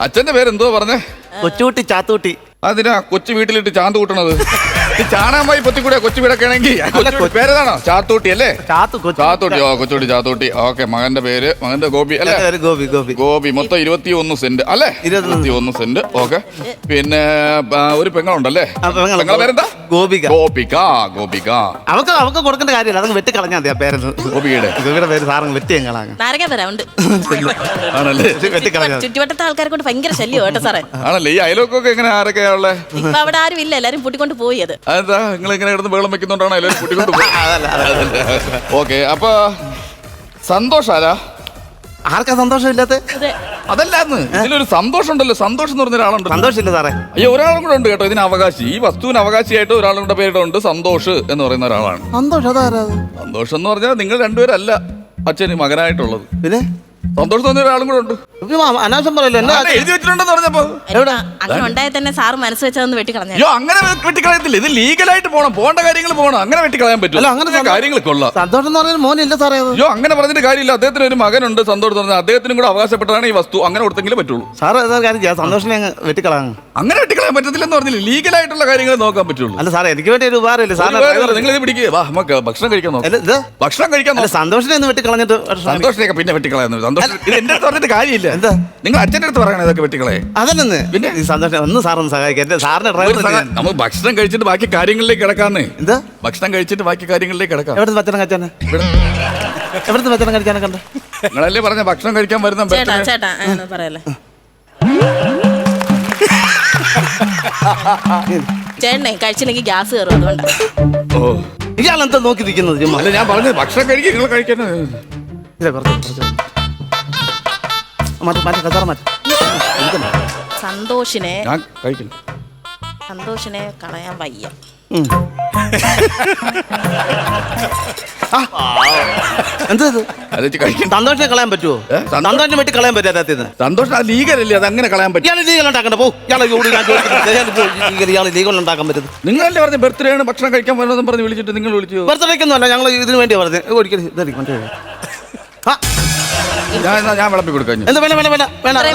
അച്ഛന്റെ പേരെന്തോ പറഞ്ഞേ? കൊച്ചുകുട്ടി ചാത്തൂട്ടി. അതിനാ കൊച്ചു വീട്ടിലിട്ട് ചാന്ത് കൂട്ടണത്? ചാണകമായി പൊത്തിക്കൂടെ കൊച്ചു കിടക്കണമെങ്കിൽ പേരതാണോ? ചാത്തൂട്ടി അല്ലേ? ചാത്തൂട്ടി. ഓ കൊച്ചുകൂടി ചാത്തൂട്ടി. ഓക്കെ. മകന്റെ പേര് ഗോപി അല്ലേ? ഗോപി. മൊത്തം 21 സെന്റ് അല്ലേ? 21 സെന്റ്. ഓക്കെ. പിന്നെ ഒരു പെങ്ങളുണ്ടല്ലേ? പെങ്ങളെ പേരെന്താ? ഗോപിക. അവക്ക് കൊടുക്കേണ്ട കാര്യമില്ല, അതങ്ങ് വെട്ടിക്കളഞ്ഞാൽ മതി. ആ പേര് ഗോപിയുടെ പേര് സാറങ്ങ് വെട്ടിയെങ്ങളാണ്. നാരങ്ങ തരാമുണ്ട്. ആണല്ലേ? ചുറ്റുവട്ടത്തെ ആൾക്കാരെ കൊണ്ട് ഭയങ്കര ശല്യം കേട്ടോ സാറേ. ആണല്ലേ? ഈ അയലോക്കൊക്കെ എങ്ങനെ ആരൊക്കെയാ ഉള്ളത്? ഇപ്പൊ അവിടെ ആരും ഇല്ല, എല്ലാരും പൂട്ടിക്കൊണ്ട് പോയി. അത് അതെന്താ നിങ്ങൾ ഇങ്ങനെ കിടന്ന് വെള്ളം വെക്കുന്നുണ്ടാണോ എല്ലാവരും കൂട്ടിക്കൊണ്ട് പോയി? ഓക്കെ. അപ്പൊ സന്തോഷാരാ? ആർക്കാ സന്തോഷമില്ലാത്ത? അതല്ലാന്ന് ഇതിലൊരു സന്തോഷം ഉണ്ടല്ലോ. സന്തോഷം എന്ന് പറഞ്ഞ ഒരാളുണ്ട്. സന്തോഷമില്ല സാറേ. അയ്യോ, ഒരാളും കൂടെ ഉണ്ട് കേട്ടോ ഇതിന് അവകാശി. ഈ വസ്തുവിന് അവകാശിയായിട്ട് ഒരാളുടെ പേരുണ്ട്, സന്തോഷ് എന്ന് പറയുന്ന ഒരാളാണ്. സന്തോഷം എന്ന് പറഞ്ഞാൽ നിങ്ങൾ രണ്ടുപേരല്ല അച്ഛന് മകനായിട്ടുള്ളത്. പിന്നെ സന്തോഷം തോന്നിയ ഒരാളും കൂടെ ഉണ്ട്. അനാവശ്യം പറയല്ലോ. എഴുതി വെച്ചിട്ടുണ്ടെന്ന് പറഞ്ഞപ്പോ അങ്ങനെ ഉണ്ടായി തന്നെ സാറ് മനസ്സ് വെച്ചതൊന്ന് വെട്ടിക്കളഞ്ഞു. അയ്യോ, അങ്ങനെ വെട്ടിക്കളയത്തില്ല. ഇത് ലീഗലായിട്ട് പോകേണ്ട കാര്യങ്ങൾ പോകണം. അങ്ങനെ വെട്ടിക്കളയാൻ പറ്റില്ല. അങ്ങനെ കാര്യങ്ങളൊക്കെ ഉള്ള സന്തോഷം എന്ന് പറഞ്ഞാൽ മോനില്ല സാറേ. അയ്യോ, അങ്ങനെ പറഞ്ഞിട്ട് കാര്യമില്ല. അദ്ദേഹത്തിന് ഒരു മകനുണ്ട് സന്തോഷം പറഞ്ഞാൽ അദ്ദേഹത്തിനും കൂടെ അവകാശപ്പെട്ടതാണ് ഈ വസ്തു. അങ്ങനെ കൊടുത്തെങ്കിലേ പറ്റുള്ളൂ. സാറ് ഏതാ കാര്യം ചെയ്യാം, സന്തോഷിനെ വെട്ടിക്കളയാം. അങ്ങനെ വെട്ടിക്കളയാൻ പറ്റത്തില്ലെന്ന് പറഞ്ഞില്ല. ലീഗലായിട്ടുള്ള കാര്യങ്ങൾ നോക്കാൻ പറ്റുള്ളൂ. അല്ല സാറേ, എനിക്ക് വേണ്ടി ഒരു ഉപകാരമില്ല സാറേ. നിങ്ങൾ ഇത് പിടിക്കുക. വാ, നമുക്ക് ഭക്ഷണം കഴിക്കാൻ നോക്കാം. ഭക്ഷണം കഴിക്കാൻ സന്തോഷിനെ ഒന്ന് വെട്ടിക്കളഞ്ഞിട്ട്. സന്തോഷിനെയൊക്കെ പിന്നെ വെട്ടിക്കളയാന്ന്. സന്തോഷം ഇത് എന്റെ അടുത്ത് പറഞ്ഞിട്ട് കാര്യമില്ല. എന്താ നിങ്ങൾ അച്ഛൻ്റെ അടുത്ത് പറയണേ ഇതൊക്കെ വെട്ടിക്കളയെ? അതല്ലെന്ന് പിന്നെ സന്തോഷം ഒന്ന് സാറൊന്ന് സഹായിക്കാം. സാറിന്റെ ഡ്രൈവർ നമ്മൾ ഭക്ഷണം കഴിച്ചിട്ട് ബാക്കി കാര്യങ്ങളിലേക്ക് കിടക്കാന്ന്. എന്താ ഭക്ഷണം കഴിച്ചിട്ട് ബാക്കി കാര്യങ്ങളിലേക്ക് കിടക്കാം? എവിടുത്തെ ഭക്ഷണം കഴിച്ചാനെ? എവിടുത്തെ ഭക്ഷണം കഴിക്കാനെ കണ്ട? നിങ്ങളല്ലേ പറഞ്ഞ ഭക്ഷണം കഴിക്കാൻ വരുന്ന ചേട്ടാ പറയല്ലേ. ചേട്ടനെ കഴിച്ചില്ലെങ്കിൽ ഗ്യാസ് കയറും, അതുകൊണ്ട്. ഓ, ഇയാളെന്താ നോക്കി നിൽക്കുന്നത്? അല്ല, ഞാൻ പറഞ്ഞത് ഭക്ഷണം കഴിക്കുക, നിങ്ങൾ കഴിക്കാൻ. സന്തോഷിനെ ഞാൻ കഴിക്കുന്നു. സന്തോഷിനെ കളയാൻ വയ്യ. എന്താ സന്തോഷിനെ കളയാൻ പറ്റുമോ? സന്തോഷിനെ വെട്ടി കളയാൻ പറ്റാത്ത സന്തോഷം അത് ലീഗലല്ലേ? അത് അങ്ങനെ കളയാൻ പറ്റും. ഇയാൾ ലീഗൽ ഉണ്ടാക്കണ്ട. പോ, ഇയാൾ ലീഗൽ ഉണ്ടാക്കാൻ പറ്റുന്നത്. നിങ്ങളല്ലേ പറഞ്ഞ ബർത്ത്ഡേ ആണ് ഭക്ഷണം കഴിക്കാൻ വരണമെന്ന് പറഞ്ഞ് വിളിച്ചിട്ട് നിങ്ങൾ വിളിച്ചു? ബർത്ത്ഡേക്കൊന്നുമല്ല, ഞങ്ങൾ ഇതിനു വേണ്ടി പറഞ്ഞത്. ഒരിക്കലും ഞാൻ വിളമ്പി കൊടുക്കാൻ.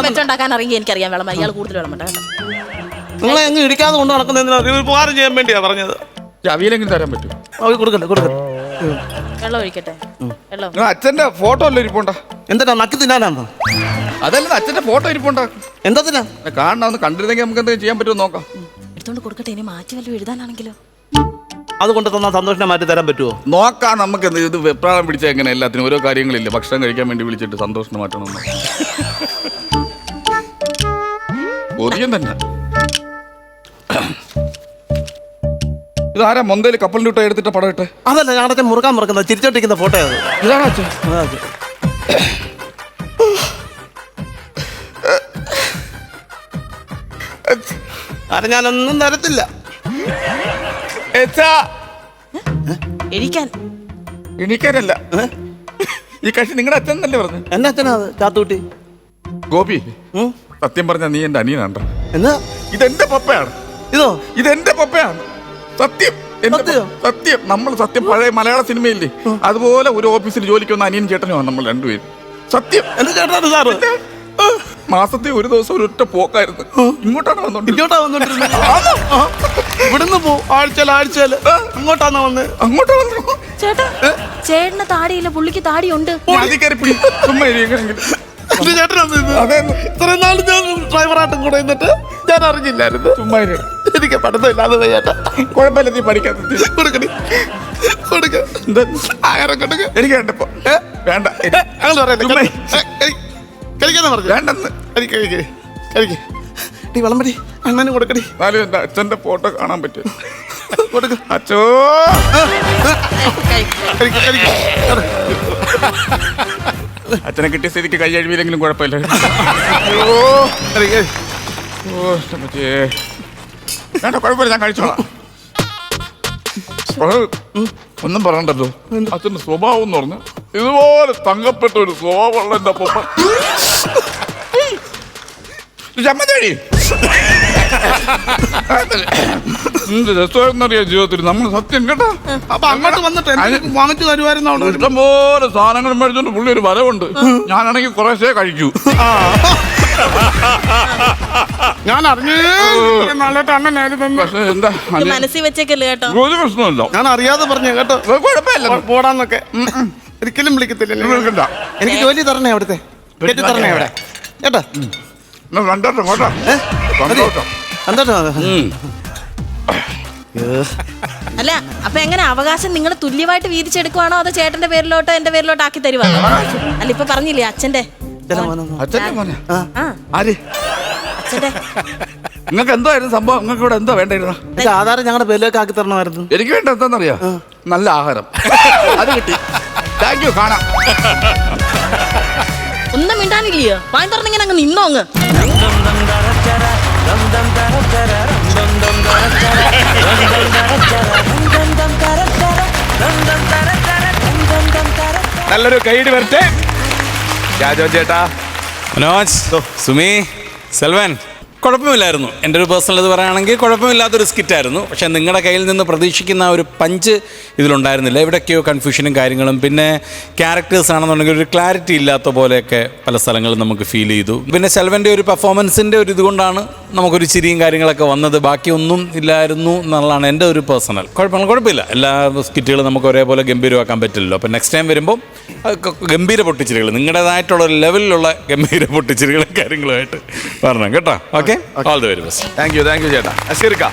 വെച്ചുണ്ടാക്കാൻ അറിയാം, എനിക്കറിയാം. വെള്ളം ഇയാൾ കൂടുതൽ വെള്ളം വേണ്ട കേട്ടോ. നിങ്ങളെ എങ്ങനെ ഇടിക്കാതെ കൊണ്ട് നടക്കുന്ന ഉപകാരം ചെയ്യാൻ വേണ്ടിയാ പറഞ്ഞത്. അവിയിലെങ്കിലും തരാൻ പറ്റും. കൊടുക്കല്ലേ? വെള്ളം ഒഴിക്കട്ടെ. വെള്ളം അച്ഛന്റെ ഫോട്ടോ അല്ലേ ഇരിപ്പുണ്ട? എന്താ നക്കി തിന്നാനാണോ? അതല്ല, അച്ഛന്റെ ഫോട്ടോ ഇരിപ്പുണ്ട. എന്താ കാണണം. കണ്ടിരുന്നെങ്കിൽ നമുക്ക് എന്തെങ്കിലും ചെയ്യാൻ പറ്റുമോ നോക്കാം. എടുത്തോണ്ട് കൊടുക്കട്ടെ. ഇനി മാറ്റി വല്ലതും എഴുതാനാണെങ്കിലോ? അതുകൊണ്ട് തന്നാ സന്തോഷിനെ മാറ്റി തരാൻ പറ്റുമോ? നോക്കാം. നമുക്ക് ഇത് വെപ്രാളം പിടിച്ച എങ്ങനെ എല്ലാത്തിനും ഓരോ കാര്യങ്ങളില്ല. ഭക്ഷണം കഴിക്കാൻ വേണ്ടി വിളിച്ചിട്ട് സന്തോഷിനെ മാറ്റണം. ബോധ്യം തന്നെ. ഇതാരാ മൊന്തയിൽ കപ്പലിന്റെ ഇട്ട് എടുത്തിട്ട് പടം ഇട്ട്? അതല്ല, ഞങ്ങളുടെ മുറുക്കുന്നത് ചിരിച്ചോട്ടിരിക്കുന്ന ഫോട്ടോ അത്. ഇതാണോ അച്ഛൻ? ഞാനൊന്നും തരത്തില്ല. എണീക്കാനല്ല, ഈ കക്ഷി നിങ്ങളുടെ അച്ഛൻ എന്നല്ലേ പറഞ്ഞു? എന്നെ അച്ഛനാ അത്, ചാത്തൂട്ടി. ഗോപി, സത്യം പറഞ്ഞ നീ എന്റെ അനിയനാണ്ട. എന്നാ ഇതെന്റെ പപ്പയാണ്. ഇതെന്റെ പപ്പയാണ്. സത്യം സത്യം. നമ്മൾ സത്യം പഴയ മലയാള സിനിമയില്ലേ അതുപോലെ ഒരു ഓഫീസിൽ ജോലിക്ക് വന്ന അനിയൻ ചേട്ടനുമാണ് നമ്മൾ രണ്ടുപേരും. സത്യം. എന്റെ ചേട്ടനാണ് സാറ്. മാസത്തെ ഒരു ദിവസം ഒരു ഒറ്റ പോക്കായിരുന്നു. ഇങ്ങോട്ടാണ് വന്നോണ്ടിരുന്നത്. ഇവിടുന്ന് പോ, ആഴ്ചയില് അങ്ങോട്ടാണ് വന്ന്. അങ്ങോട്ടാ വന്നു. ചേട്ടാ, ചേട്ടന് താടിയില്ല, പുള്ളിക്ക് താടിയുണ്ട്. ചുമ്മാ ഇത്രയും നാൾ ഞാൻ ഡ്രൈവറായിട്ടും കൂടെ എന്നിട്ട് ഞാൻ അറിഞ്ഞില്ലായിരുന്നു. ചുമ്മാ എനിക്ക് പഠിത്തമില്ലാതെ ചേട്ടാ. കുഴപ്പമില്ല, നീ പഠിക്കാത്ത എനിക്ക് വേണ്ടപ്പോ വേണ്ട. കഴിക്കാന്ന് പറഞ്ഞു. വേണ്ടെന്ന് വിളമ്പടി അണ്ണന് കൊടുക്കടി. എന്നാലും എന്റെ അച്ഛന്റെ ഫോട്ടോ കാണാൻ പറ്റും. കൊടുക്ക അച്ഛോ. അച്ഛനെ കിട്ടിയ സ്ഥിതിക്ക് കൈ അഴിവില്ലെങ്കിലും കുഴപ്പമില്ല. വേണ്ട, കുഴപ്പമില്ല, ഞാൻ കഴിച്ചോളാം. ഒന്നും പറയണ്ടല്ലോ. അച്ഛന്റെ സ്വഭാവം എന്ന് പറഞ്ഞ ഇതുപോലെ തങ്കപ്പെട്ട ഒരു സ്വഭാവമുള്ള എന്റെ അപ്പ ചമ്മച്ചേടി. എന്ത് രസമായിരുന്നറിയാം ജീവിതത്തിൽ. നമ്മൾ സത്യം കേട്ടോ. അപ്പൊ അങ്ങോട്ട് വന്നിട്ട് വാങ്ങിച്ചു തരുമായിരുന്നു. ഇഷ്ടംപോലെ സാധനങ്ങൾ മേടിച്ചോണ്ട് പുള്ളി ഒരു വരവുണ്ട്. ഞാനാണെങ്കിൽ കുറേശ്ശേ കഴിക്കൂ. ഞാൻ അറിഞ്ഞേ നാളെ അണ്ണനായിരുന്നു. പക്ഷേ എന്താ ഇത് മനസ്സിൽ വെച്ചേക്കല്ലേ കേട്ടോ. ഒരു പ്രശ്നമില്ല, ഞാൻ അറിയാതെ പറഞ്ഞു കേട്ടോ. കുഴപ്പമില്ല. പോടാന്നൊക്കെ ഒരിക്കലും വിളിക്കത്തില്ല. വിളിക്കണ്ട. എനിക്ക് ജോലി തരണേ അവിടുത്തെ കെട്ടി തരണേ അവിടെ കേട്ടോ. കണ്ടോട്ടോ കേട്ടോ, കണ്ടോട്ടോ. കണ്ടോ അല്ല അപ്പൊ എങ്ങനെ അവകാശം നിങ്ങൾ തുല്യമായിട്ട് വീതിച്ചെടുക്കുവാണോ അതോ ചേട്ടന്റെ പേരിലോട്ടോ എന്റെ പേരിലോട്ടോ ആക്കി തരുവാണോ? അല്ല ഇപ്പൊ പറഞ്ഞില്ലേ അച്ഛന്റെ അച്ഛൻ്റെ മോനെ ആ ആര്? അച്ഛന്റെ നിങ്ങൾക്ക് എന്തായിരുന്നു സംഭവം? നിങ്ങൾക്ക് ഇവിടെ എന്താ വേണ്ടായിരുന്ന? ആധാരം ഞങ്ങളുടെ പേരിലേക്ക് ആക്കി തരണമായിരുന്നു. എനിക്ക് വേണ്ട എന്താണെന്നറിയാം, നല്ല ആഹാരം. അത് കിട്ടി. Thank you. കാണാം. ഒന്നും മിണ്ടാനില്ലയോ? വായി തുറന്നിങ്ങനെ അങ്ങ് നിന്നോ അങ്ങ്. നല്ലൊരു കൈയ്യടി വരട്ടെ രാജോ ചേട്ടാ. മനോജ്, സുമി, സെൽവൻ, കുഴപ്പമില്ലായിരുന്നു. എൻ്റെ ഒരു പേഴ്സണൽ ഇത് പറയുകയാണെങ്കിൽ കുഴപ്പമില്ലാത്തൊരു സ്കിറ്റായിരുന്നു. പക്ഷേ നിങ്ങളുടെ കയ്യിൽ നിന്ന് പ്രതീക്ഷിക്കുന്ന ഒരു പഞ്ച് ഇതിലുണ്ടായിരുന്നില്ല. എവിടെയൊക്കെയോ കൺഫ്യൂഷനും കാര്യങ്ങളും, പിന്നെ ക്യാരക്ടേഴ്സ് ആണെന്നുണ്ടെങ്കിൽ ഒരു ക്ലാരിറ്റി ഇല്ലാത്ത പോലെയൊക്കെ പല സ്ഥലങ്ങളും നമുക്ക് ഫീൽ ചെയ്തു. പിന്നെ സെൽവൻ്റെ ഒരു പെർഫോമൻസിൻ്റെ ഒരു ഇതുകൊണ്ടാണ് നമുക്കൊരു ചിരിയും കാര്യങ്ങളൊക്കെ വന്നത്. ബാക്കിയൊന്നും ഇല്ലായിരുന്നു എന്നുള്ളതാണ് എൻ്റെ ഒരു പേഴ്സണൽ. കുഴപ്പമില്ല. എല്ലാ സ്കിറ്റുകളും നമുക്ക് ഒരേപോലെ ഗംഭീരമാക്കാൻ പറ്റില്ലല്ലോ. അപ്പോൾ നെക്സ്റ്റ് ടൈം വരുമ്പോൾ ഗംഭീര പൊട്ടിച്ചിരികൾ, നിങ്ങളുടേതായിട്ടുള്ള ഒരു ലെവലിലുള്ള ഗംഭീര പൊട്ടിച്ചിരികളും കാര്യങ്ങളുമായിട്ട് വരണം കേട്ടോ. Okay, all the very best. Thank you ചേട്ടാ. അസീർക്ക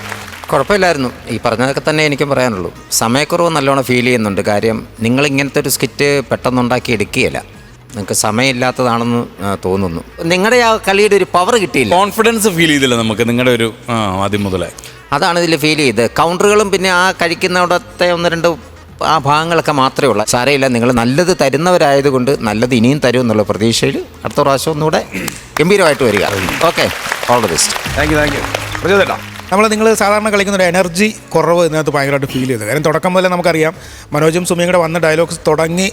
കുഴപ്പമില്ലായിരുന്നു. ഈ പറഞ്ഞതൊക്കെ തന്നെ എനിക്കും പറയാനുള്ളൂ. സമയക്കുറവ് നല്ലോണം ഫീൽ ചെയ്യുന്നുണ്ട്. കാര്യം നിങ്ങൾ ഇങ്ങനത്തെ ഒരു സ്കിറ്റ് പെട്ടെന്നുണ്ടാക്കി എടുക്കുകയില്ല. നിങ്ങൾക്ക് സമയമില്ലാത്തതാണെന്ന് തോന്നുന്നു. നിങ്ങളുടെ ആ കളിയുടെ ഒരു പവർ കിട്ടിയില്ല, കോൺഫിഡൻസ് ഫീൽ ചെയ്തില്ല നമുക്ക് നിങ്ങളുടെ ഒരു ആദ്യം മുതലേ. അതാണ് ഇതിൽ ഫീൽ ചെയ്ത്. കൗണ്ടറുകളും പിന്നെ ആ കഴിക്കുന്നിടത്തെ ഒന്ന് രണ്ട് ആ ഭാഗങ്ങളൊക്കെ മാത്രമേ ഉള്ളൂ. സാരമില്ല, നിങ്ങൾ നല്ലത് തരുന്നവരായതുകൊണ്ട് നല്ലത് ഇനിയും തരും എന്നുള്ള പ്രതീക്ഷയിൽ അടുത്ത പ്രാവശ്യം ഒന്നുകൂടെ ഗംഭീരമായിട്ട് വരിക. Okay, all the best. Thank you. Prajo ചേട്ടാ, നിങ്ങൾ സാധാരണ കളിക്കുന്ന ഒരു എനർജി കുറവ് ഇതിനകത്ത് ഭയങ്കരമായിട്ട് ഫീൽ ചെയ്തത്. കാര്യം തുടക്കം മുതലേ നമുക്കറിയാം, മനോജും സുമിയും കൂടെ വന്ന ഡയലോഗ്സ് തുടങ്ങി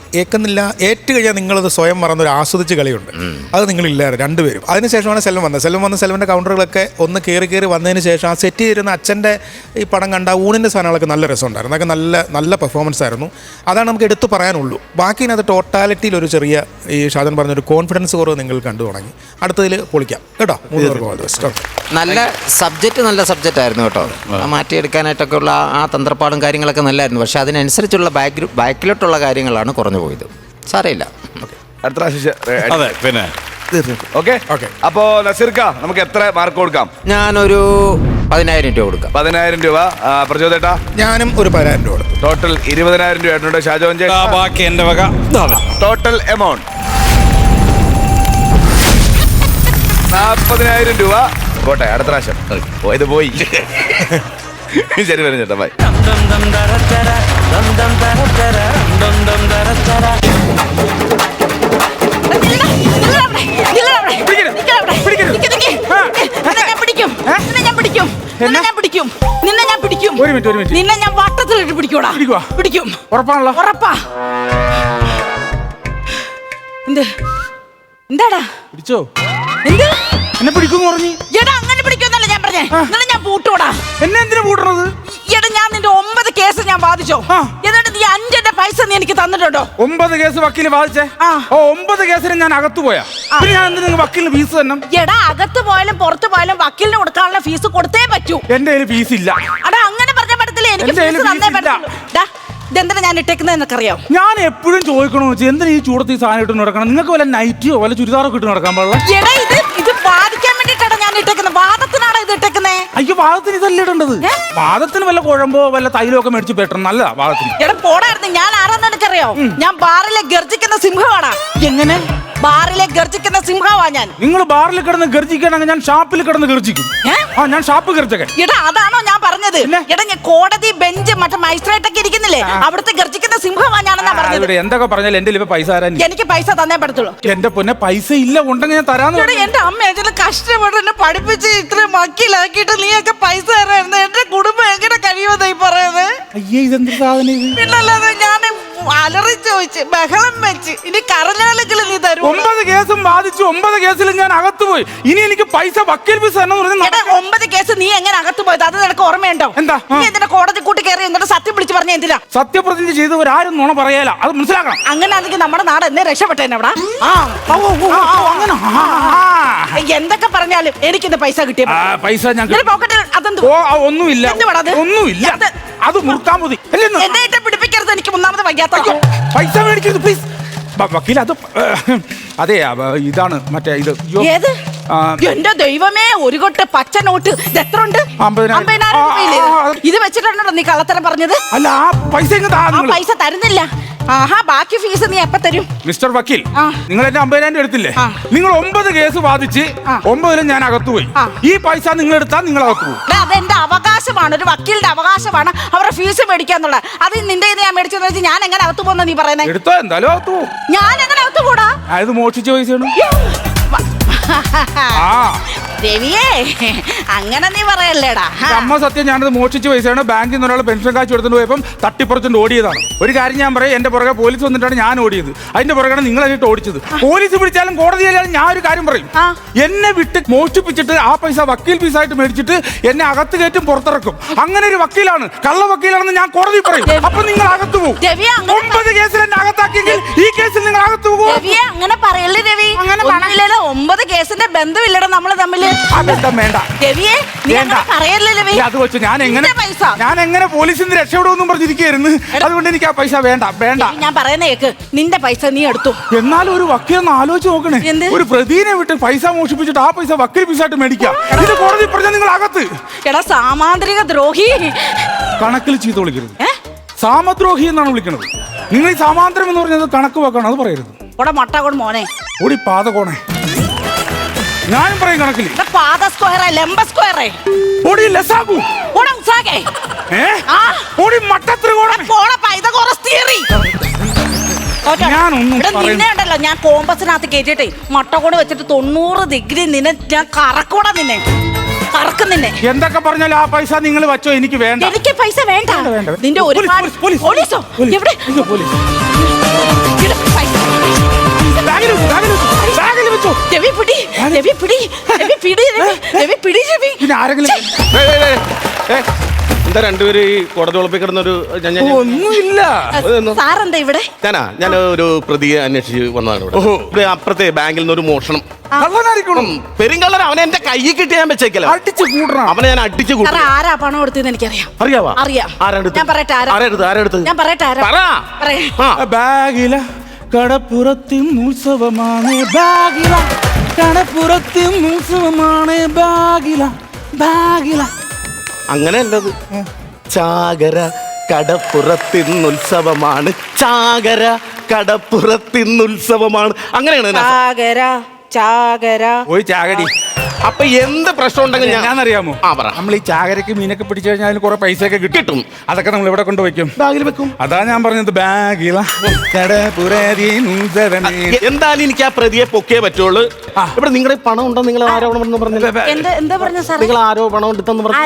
ഏറ്റ് കഴിഞ്ഞാൽ നിങ്ങളത് സ്വയം മറന്നൊരു ആസ്വദിച്ച് കളിയുണ്ട്. അത് നിങ്ങളില്ലായിരുന്നു രണ്ടുപേരും. അതിനുശേഷമാണ് സെൽവൻ്റെ കൗണ്ടറുകളൊക്കെ ഒന്ന് കയറി വന്നതിന് ശേഷം ആ സെറ്റ് ചെയ്തിരുന്ന അച്ഛൻ്റെ ഈ പടം കണ്ട ഊണിൻ്റെ സാധനങ്ങളൊക്കെ നല്ല രസമുണ്ടായിരുന്നു. അതൊക്കെ നല്ല പെർഫോമൻസ് ആയിരുന്നു. അതാണ് നമുക്ക് എടുത്തു പറയാനുള്ളൂ. ബാക്കി ഇതിനകത്ത് ടോട്ടാലിറ്റിയിൽ ഒരു ചെറിയ ഈ ഷാജൻ പറഞ്ഞൊരു കോൺഫിഡൻസ് കുറവ് നിങ്ങൾ കണ്ടു തുടങ്ങി. അടുത്തതിൽ പൊളിക്കാം കേട്ടോ. നല്ല സബ്ജക്റ്റ് ആയിരുന്നു കേട്ടോ. മാറ്റിയെടുക്കാനായിട്ടൊക്കെ ഉള്ള ആ തന്ത്രപ്പാടും കാര്യങ്ങളൊക്കെ നല്ലായിരുന്നു. പക്ഷെ അതിനനുസരിച്ചുള്ള ബാക്കിലോട്ടുള്ള കാര്യങ്ങളാണ് കുറഞ്ഞു പോയത്. സാരമില്ല. അടുത്ത പ്രാവശ്യം അതെ, പിന്നെ ഓക്കെ. അപ്പോ നസീർക്ക, നമുക്ക് എത്ര മാർക്ക് കൊടുക്കാം? ഞാനൊരു 10,000 രൂപ കൊടുക്കാം. 10,000 രൂപ. പ്രചോദേട്ടാ? ഞാനും ഒരു 10,000 രൂപ കൊടുത്തു. ടോട്ടൽ 20,000 രൂപ. ഷാജോൻ ചേട്ടാ? ബാക്കി എൻ്റെ വക. ടോട്ടൽ എമൗണ്ട് 40,000 രൂപ. പോട്ടെ, അടുത്ത പ്രാവശ്യം പോയത് പോയി. ശരി, വരും ചേട്ടാ. ബൈ. നിന്നെ ഞാൻ വട്ടത്തിലിട്ട് പിടിക്കും. ഉറപ്പാണല്ലോ? ഉറപ്പാ. എന്താടാ പിടിച്ചോ? എന്ത് എന്നെ പിടിക്കുമെന്ന് പറഞ്ഞു. എടാ, അങ്ങനെ പിടിക്കുമെന്നല്ല ഞാൻ പറഞ്ഞേ. നിന്നെ ഞാൻ പൂട്ടൂടാ. എന്നെ എന്തിനാ പൂട്ടണത്? എടാ, ഞാൻ നിന്റെ 9 കേസ് ഞാൻ ബാധിച്ചോ? എന്നിട്ട് നീ 5 പൈസ നീ എനിക്ക് തന്നിട്ടുണ്ടോ? 9 കേസ് വക്കീല് ബാധിച്ചേ? 9 കേസിന് ഞാൻ അകത്ത് പോയാ പിന്നെ ഞാൻ എന്തിനാ വക്കീലിന് ഫീസ് തന്നെ? എടാ, അകത്ത് പോയാലും പുറത്ത് പോയാലും വക്കീലിന് കൊടുക്കാനുള്ള ഫീസ് കൊടുത്തേ പറ്റൂ. എന്റെ കയ്യിൽ ഫീസ് ഇല്ല. അടാ, അങ്ങനെ പറഞ്ഞാൽ പറ്റത്തില്ല. എനിക്ക് ഫീസ് തന്നേ പറ്റൂ. ഇതെന്തിനാ ഞാൻ ഇട്ടേക്കുന്നത് എന്നൊക്കറിയാം? ഞാൻ എപ്പോഴും ചോദിക്കണോ എന്തിനാ ഈ ചൂടത്ത് ഈ സാധനം ഇട്ട് നടക്കണം? നിങ്ങൾക്ക് വല്ല നൈറ്റിയോ വല്ല ചുരിദാറോ ഇട്ട് നടക്കാൻ പാടില്ല. എടാ, ഇത് ബാധിക്കാൻ വേണ്ടിട്ടാണ് ഞാൻ ഇട്ടേക്കുന്നത്. വാദത്തിനാണ് ഇത് ഇട്ടേക്കുന്നത്. അയ്യോ, വാദത്തിന് ഇതല്ല ഇടേണ്ടത്. വാദത്തിന് വല്ല കുഴമ്പോ വല്ല തൈലോ ഒക്കെ മേടിച്ച് പെട്ടണം. നല്ലതാ വാദത്തിന്. എടാ, പോടായിരുന്നു. ഞാൻ ആരാന്ന് എനിക്കറിയോ? ഞാൻ ബാറിലെ ഗർജിക്കുന്ന സിംഹമാണ്. എങ്ങനെ? ബാറിലെ ഗർജിക്കുന്ന സിംഹമാ ഞാൻ. നിങ്ങൾ ബാറിൽ കിടന്ന് ഗർജിക്കണമെങ്കിൽ ഞാൻ ഷാപ്പിൽ കിടന്ന് ഗർജിക്കും. ഞാൻ ഷാപ്പ് ഗർജകൻ. എടാ, അതാണോ ഞാൻ പറഞ്ഞത്? എടാ, ഞാൻ കോടതി ബെഞ്ച് മറ്റേ മജിസ്ട്രേറ്റ് ഒക്കെ ഇരിക്കുന്നില്ലേ, അവിടുത്തെ ഗർജിക്കുന്ന സിംഹമാ ഞാനെന്നാ പറഞ്ഞത്. എന്തൊക്കെ പറഞ്ഞാൽ എന്റെ പൈസ തരാൻ എനിക്ക് പൈസ തന്നേ പറ്റത്തുള്ളൂ. എന്റെ പൊന്നെ, പൈസ ഇല്ല, ഉണ്ടെങ്കിൽ ഞാൻ തരാന്ന്. എന്റെ അമ്മ ഇതിൽ കഷ്ടപ്പെട്ട് എന്നെ പഠിപ്പിച്ച് ഇത്രയും വക്കീലാക്കിയിട്ട് നീയൊക്കെ പൈസ തരായിരുന്നു. എന്റെ കുടുംബം എങ്ങനെ കഴിയുമെന്നാ ഈ പറയുന്നത്? അയ്യേ, ഇതെന്ത് സാധനം ഇത്? പിന്നല്ലാതെ ഞാൻ അലറി ചോദിച്ച് ബഹളം വെച്ച് ഇനി കറഞ്ഞാലെങ്കിലും നീ തരും. 9 കേസും വാദിച്ചു, 9 കേസിൽ ഞാൻ അകത്ത് പോയി. ഇനി എനിക്ക് പൈസ വക്കീൽ ഫീസ് എന്ന് പറഞ്ഞാൽ 9 കേസ് നീ എങ്ങനെ അകത്ത് പോയത്? അത് നിനക്ക് ഓർമ്മയുണ്ടോ? എന്താ? നീ എന്തിനാ കോടതി കൂട്ടി കയറി എന്നിട്ട് സത്യം വിളിച്ച് പറഞ്ഞ എന്തിനാ? സത്യപ്രതിജ്ഞ ചെയ്തവരാരും നുണ പറയാല, അത് മനസ്സിലാക്കണം. അങ്ങനെയാണെങ്കിൽ നമ്മുടെ നാട് എന്നേ രക്ഷപ്പെട്ടേനെ അവിടെ. അങ്ങനെ എന്തൊക്കെ പറഞ്ഞാലും എനിക്കിന്ന് പൈസ കിട്ടിയ പൈസ ഞാൻ പോക്കറ്റിൽ അതെന്ത് ഒന്നുമില്ല, ഒന്നുമില്ല, അത് മുറുക്കാൻ മതി. എന്നെ ഇട്ട് പിടിപ്പിക്കരുത്, എനിക്ക് മൂന്നാമത് വയ്യാത്ത. പൈസ മേടിക്കരുത് പ്ലീസ് വക്കീൽ. അത് അതെ, ഇതാണ് മറ്റേ ഇത്. ഏത്? എന്റെ ദൈവമേ, ഒരു കൊട്ട് പച്ച നോട്ട് എത്ര ഉണ്ട്? 50,000 രൂപയില്ലേ? ഇത് വെച്ചിട്ടുണ്ടോ നീ കള്ളത്തരം പറഞ്ഞത്? അല്ല, ആ പൈസ പൈസ തരുന്നില്ല. ആഹാ, ബാക്കി ഫീസ് നീ എപ്പ തരും? മിസ്റ്റർ വക്കീൽ, നിങ്ങൾ എന്നെ 50,000 എടുത്തില്ലേ? നിങ്ങൾ 9 കേസ് വാദിച്ച് 9ലും ഞാൻ അകത്തു പോയി. ഈ പൈസ നിങ്ങൾ എടുത്താൽ നിങ്ങൾ അകത്തു പോകും. അതെന്റെ അവകാശമാണ്, ഒരു വക്കീലിന്റെ അവകാശമാണ് അവരുടെ ഫീസ് മേടിക്കാന്നുള്ളത്. അത് നിന്റെ ഞാൻ മേടിച്ചെന്ന് വെച്ചാൽ ഞാൻ എങ്ങനെ അകത്തു പോകുന്ന നീ പറയുന്നത്? എടുത്തോ, എന്തായാലും അകത്തു പോകും. ഞാൻ എങ്ങനെ അകത്തു കൂടാ? അത് മോഷിച്ച പൈസയാണ്. രവിയേ, അങ്ങനെ നീ പറയല്ലേടാ. അമ്മ സത്യം, ഞാനത് മോഷിച്ച പൈസയാണ്. ബാങ്കിൽ നിന്ന് ഒരാൾ പെൻഷൻ കാശ് എടുത്തുകൊണ്ട് പോയപ്പം തട്ടിപ്പറിച്ചുകൊണ്ട് ഓടിയതാണ്. ഒരു കാര്യം ഞാൻ പറയാം, എന്റെ പുറകെ പോലീസ് വന്നിട്ടാണ് ഞാൻ ഓടിയത്. അതിന്റെ പുറകെയാണ് നിങ്ങളായിട്ട് ഓടിച്ചത്. പോലീസ് പിടിച്ചാലും കോടതിയിലായാലും ഞാൻ ഒരു കാര്യം പറയും, എന്നെ വിട്ട് മോഷ്ടിപ്പിച്ചിട്ട് ആ പൈസ വക്കീൽ ഫീസായിട്ട് മേടിച്ചിട്ട് എന്നെ അകത്ത് കയറ്റും പുറത്തിറക്കും. അങ്ങനെ ഒരു വക്കീലാണ്, കള്ള വക്കീലാണെന്ന് ഞാൻ കോടതി പറയും. അപ്പൊ നിങ്ങൾ അകത്ത് പോകും. 9 കേസിൽ എന്നെ അകത്താക്കിയെങ്കിൽ ഈ കേസിൽ നിങ്ങൾ അകത്ത് പോകും. അങ്ങനെ പറയല്ലേ രവി. അങ്ങനെ 9 കേസിന്റെ ബന്ധമില്ലടാ നമ്മള് തമ്മില്. വേണ്ട രവിയെ, പറയല്ലേ രവി. അത് വെച്ച് ഞാൻ എങ്ങനെ പോലീസിൽ നിന്ന് രക്ഷപ്പെടുമെന്നും പറഞ്ഞിരിക്കുന്നു. അതുകൊണ്ട് എനിക്ക് ആ പൈസ വേണ്ട. ഞാൻ പറയുന്ന കേക്ക്, നിന്റെ പൈസ നീ എടുത്തു. എന്നാലും ഒരു വക്കീലൊന്ന് ആലോചിച്ച് നോക്കണേ. ഒരു പ്രതിനെ വിട്ട് പൈസ മോഷിപ്പിച്ചിട്ട് ആ പൈസ വക്കീൽ ഫീസായിട്ട് മേടിക്കാം. ഇത് കോടതി പറഞ്ഞാൽ നിങ്ങൾ അകത്ത്. എടാ സാമാന്തരിക ദ്രോഹി. കണക്കിൽ ചീത്ത വിളിക്കരുത്, സാമദ്രോഹി എന്നാണ് വിളിക്കുന്നത്. നിങ്ങൾ ഈ സാമാന്തരം എന്ന് പറഞ്ഞത് കണക്ക് വെക്കണം, അത് പറയരുത്. മൊട്ടകോട് മോനെ, ഓടി പാതകോണേ, ഞാനും പറയും കണക്കിൽ. പാത സ്ക്വയറേ, ലംബ സ്ക്വയറേ, ഓടി ലസാഗു, ഓടി മട്ടത്രികോണം, നിന്നെയുണ്ടല്ലോ ഞാൻ കോമ്പസിനകത്ത് കയറ്റിട്ടെ മട്ടക്കോട് വെച്ചിട്ട് 90 ഡിഗ്രി നിന്നെ ഞാൻ കറക്കൂടാ, നിന്നെ കറക്കും നിന്നെ. എന്തൊക്കെ പറഞ്ഞാലും ആ പൈസ നിങ്ങൾ വെച്ചോ, എനിക്ക് വേണ്ട. എനിക്ക് പൈസ വേണ്ട. നിന്റെ ഒരുപാട് പോലീസോ എവിടെ? എന്താ രണ്ടുപേര് ഈ കോടതി ഉളപ്പിൽ കിടന്നൊരു ഒന്നുമില്ല. സാറെന്താ ഇവിടെ? ഞാൻ ഒരു പ്രതിയെ അന്വേഷിച്ച് വന്നതാണ് ഇവിടെ. അപ്പുറത്തെ ബാങ്കിൽ നിന്ന് ഒരു മോഷണം. പെരുങ്കള്ളൻ അവനെ എന്റെ കയ്യിൽ കിട്ടി ഞാൻ വെച്ചേക്കല. അവനെ ഞാൻ അടിച്ചു കൂട്ടും. ആരാ പണം കൊടുത്തെന്ന് എനിക്കറിയാം. അറിയാവാ? അറിയാം. ഞാൻ പറയട്ടെ ഞാൻ പറയട്ടെ. ബാഗില കടപ്പുറത്തും ഉത്സവമാണ്, ബാഗില കടപ്പുറത്തും ഉത്സവമാണ്, ബാഗില. അങ്ങനെയല്ലത്. ചാകര കടപ്പുറത്തിന്നുത്സവമാണ്, ചാകര കടപ്പുറത്തിന്നുത്സവമാണ്. അങ്ങനെയാണ്. പോയി ചാകടി. അപ്പൊ എന്ത് പ്രശ്നം ഉണ്ടെങ്കിൽ ഞാനറിയാമോ? നമ്മൾ ഈ ചാകരക്ക് മീനൊക്കെ പിടിച്ചു കഴിഞ്ഞാൽ അതിന് കുറെ പൈസയൊക്കെ കിട്ടും. അതൊക്കെ നമ്മൾ ഇവിടെ കൊണ്ടുവയ്ക്കും, ബാഗിൽ വെക്കും. അതാ ഞാൻ പറഞ്ഞത്, ബാഗില. എന്തായാലും എനിക്ക് ആ പ്രതിയെ പൊക്കേ പറ്റുള്ളൂ. ഇവിടെ നിങ്ങളുടെ പണം ഉണ്ടോ? നിങ്ങൾ ആരോപണം എന്ന് പറഞ്ഞില്ല. എന്താ പറഞ്ഞ സാർ? നിങ്ങൾ ആരോപണം ഉണ്ടെന്ന് പറഞ്ഞു.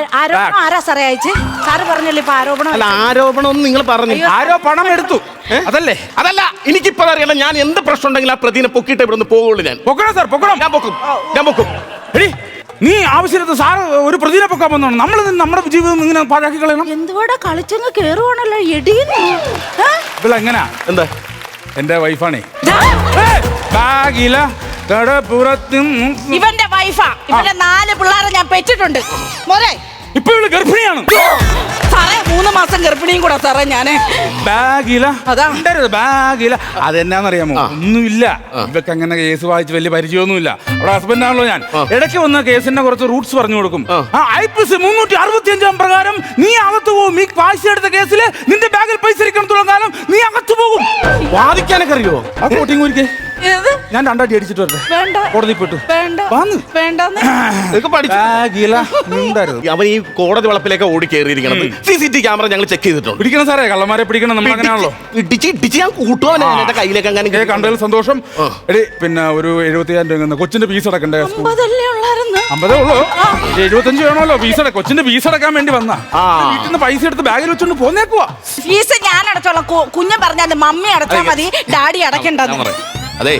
ആരാ സാറേ അയച്ച്? സാറ് പറഞ്ഞല്ലേ ഇപ്പൊ ആരോപണം? അല്ല, ആരോപണം ഒന്ന് നിങ്ങൾ പറഞ്ഞു. ആരോ പണം എടുത്തു, അതല്ലേ? അതല്ല, എനിക്കിപ്പോ അറിയണം. ഞാൻ എന്ത് പ്രശ്നം ഉണ്ടെങ്കിലും ആ പ്രതിനെ പൊക്കിയിട്ട് ഇവിടെ നിന്ന് പോകുള്ളൂ. ഞാൻ പൊക്കണം സാർ, പൊക്കണം. ഞാൻ പൊക്കും. നീ ആവശ്യമില്ലാത്ത സാറ് ഒരു പ്രതിനെ പൊക്കാൻ വന്നാണ്. നമ്മൾ നമ്മുടെ ജീവിതം ഇങ്ങനെ പാഴാക്കി കളയണം. എന്തുവാടാ കളിച്ചങ്ങ് കേറുവാണല്ലോ എങ്ങനാ? എന്താ? എന്റെ വൈഫാണേ. ബാഗില കടപ്പുറത്തും. ഇവന്റെ വൈഫാ. ഇവന്റെ 4 പിള്ളേരെ ഞാൻ പെറ്റിട്ടുണ്ട് മോനെ. ഇപ്പൊ ഇവള് ഗർഭിണിയാണ് സാറേ. 3 മാസം ഗർഭിണിയും കൂടെ സാറേ ഞാന്. ബാഗില അതാ ബാഗില. അതെന്നാന്നറിയാമോ? ഒന്നുമില്ല, ഇവക്ക് അങ്ങനെ കേസ് വായിച്ച് വലിയ പരിചയമൊന്നുമില്ല. അവിടെ ഹസ്ബൻഡ് ആണല്ലോ ഞാൻ. ഇടയ്ക്ക് വന്ന കേസിന്റെ കുറച്ച് റൂട്ട്സ് പറഞ്ഞു കൊടുക്കും. IPC 365 പ്രകാരം നീ അകത്ത് പോകും. നീ വാശി എടുത്ത കേസിൽ നിന്റെ ബാഗിൽ പൈസ ഇരിക്കണം തുടങ്ങാനും നീ അകത്ത് പോകും. വാദിക്കാനൊക്കെ അറിയോ? ആ കോട്ടിങ് ഒരിക്കൽ ഏത്? ഞാൻ രണ്ടാട്ടി അടിച്ചിട്ട് വരട്ടെ. വേണ്ട. കോടതി പോയിട്ടു. വേണ്ട. വന്ന്. വേണ്ടാന്ന്. ഇതൊക്കെ പഠിച്ചു. അവൻ ഈ കോടതി വളപ്പിലേക്ക് ഓടി കയറിയിരിക്കണം. CCTV ക്യാമറ ഞങ്ങൾ ചെക്ക് ചെയ്തിട്ടുണ്ട്. പിടിക്കണം സാറേ, കള്ളന്മാരെ പിടിക്കണം, നമ്മൾ അങ്ങനെയാണല്ലോ. ഇടിച്ച് ഞാൻ കൂട്ടുവാൻ എന്റെ കയ്യിലേക്ക് അങ്ങനെ കണ്ടതിൽ സന്തോഷം. എടി പിന്നെ ഒരു 75,000 രൂപ കൊച്ചിന്റെ ഫീസ് അടക്കണ്ടേ? 50 ഉള്ളായിരുന്നു. 50 ഉള്ളൂ. 75 വേണമല്ലോ ഫീസ് കൊച്ചിന്റെ ഫീസ് അടക്കാൻ വേണ്ടി വന്നാ. വീട്ടിൽ നിന്ന് പൈസ എടുത്ത് ബാഗിൽ വെച്ചോണ്ട് പോന്നേക്കുവാ. ഫീസ് ഞാൻ അടച്ചോളാം. കുഞ്ഞൻ പറഞ്ഞാൽ മമ്മി അടച്ചാൽ മതി, ഡാഡി അടക്കണ്ടെന്ന്. അതെ.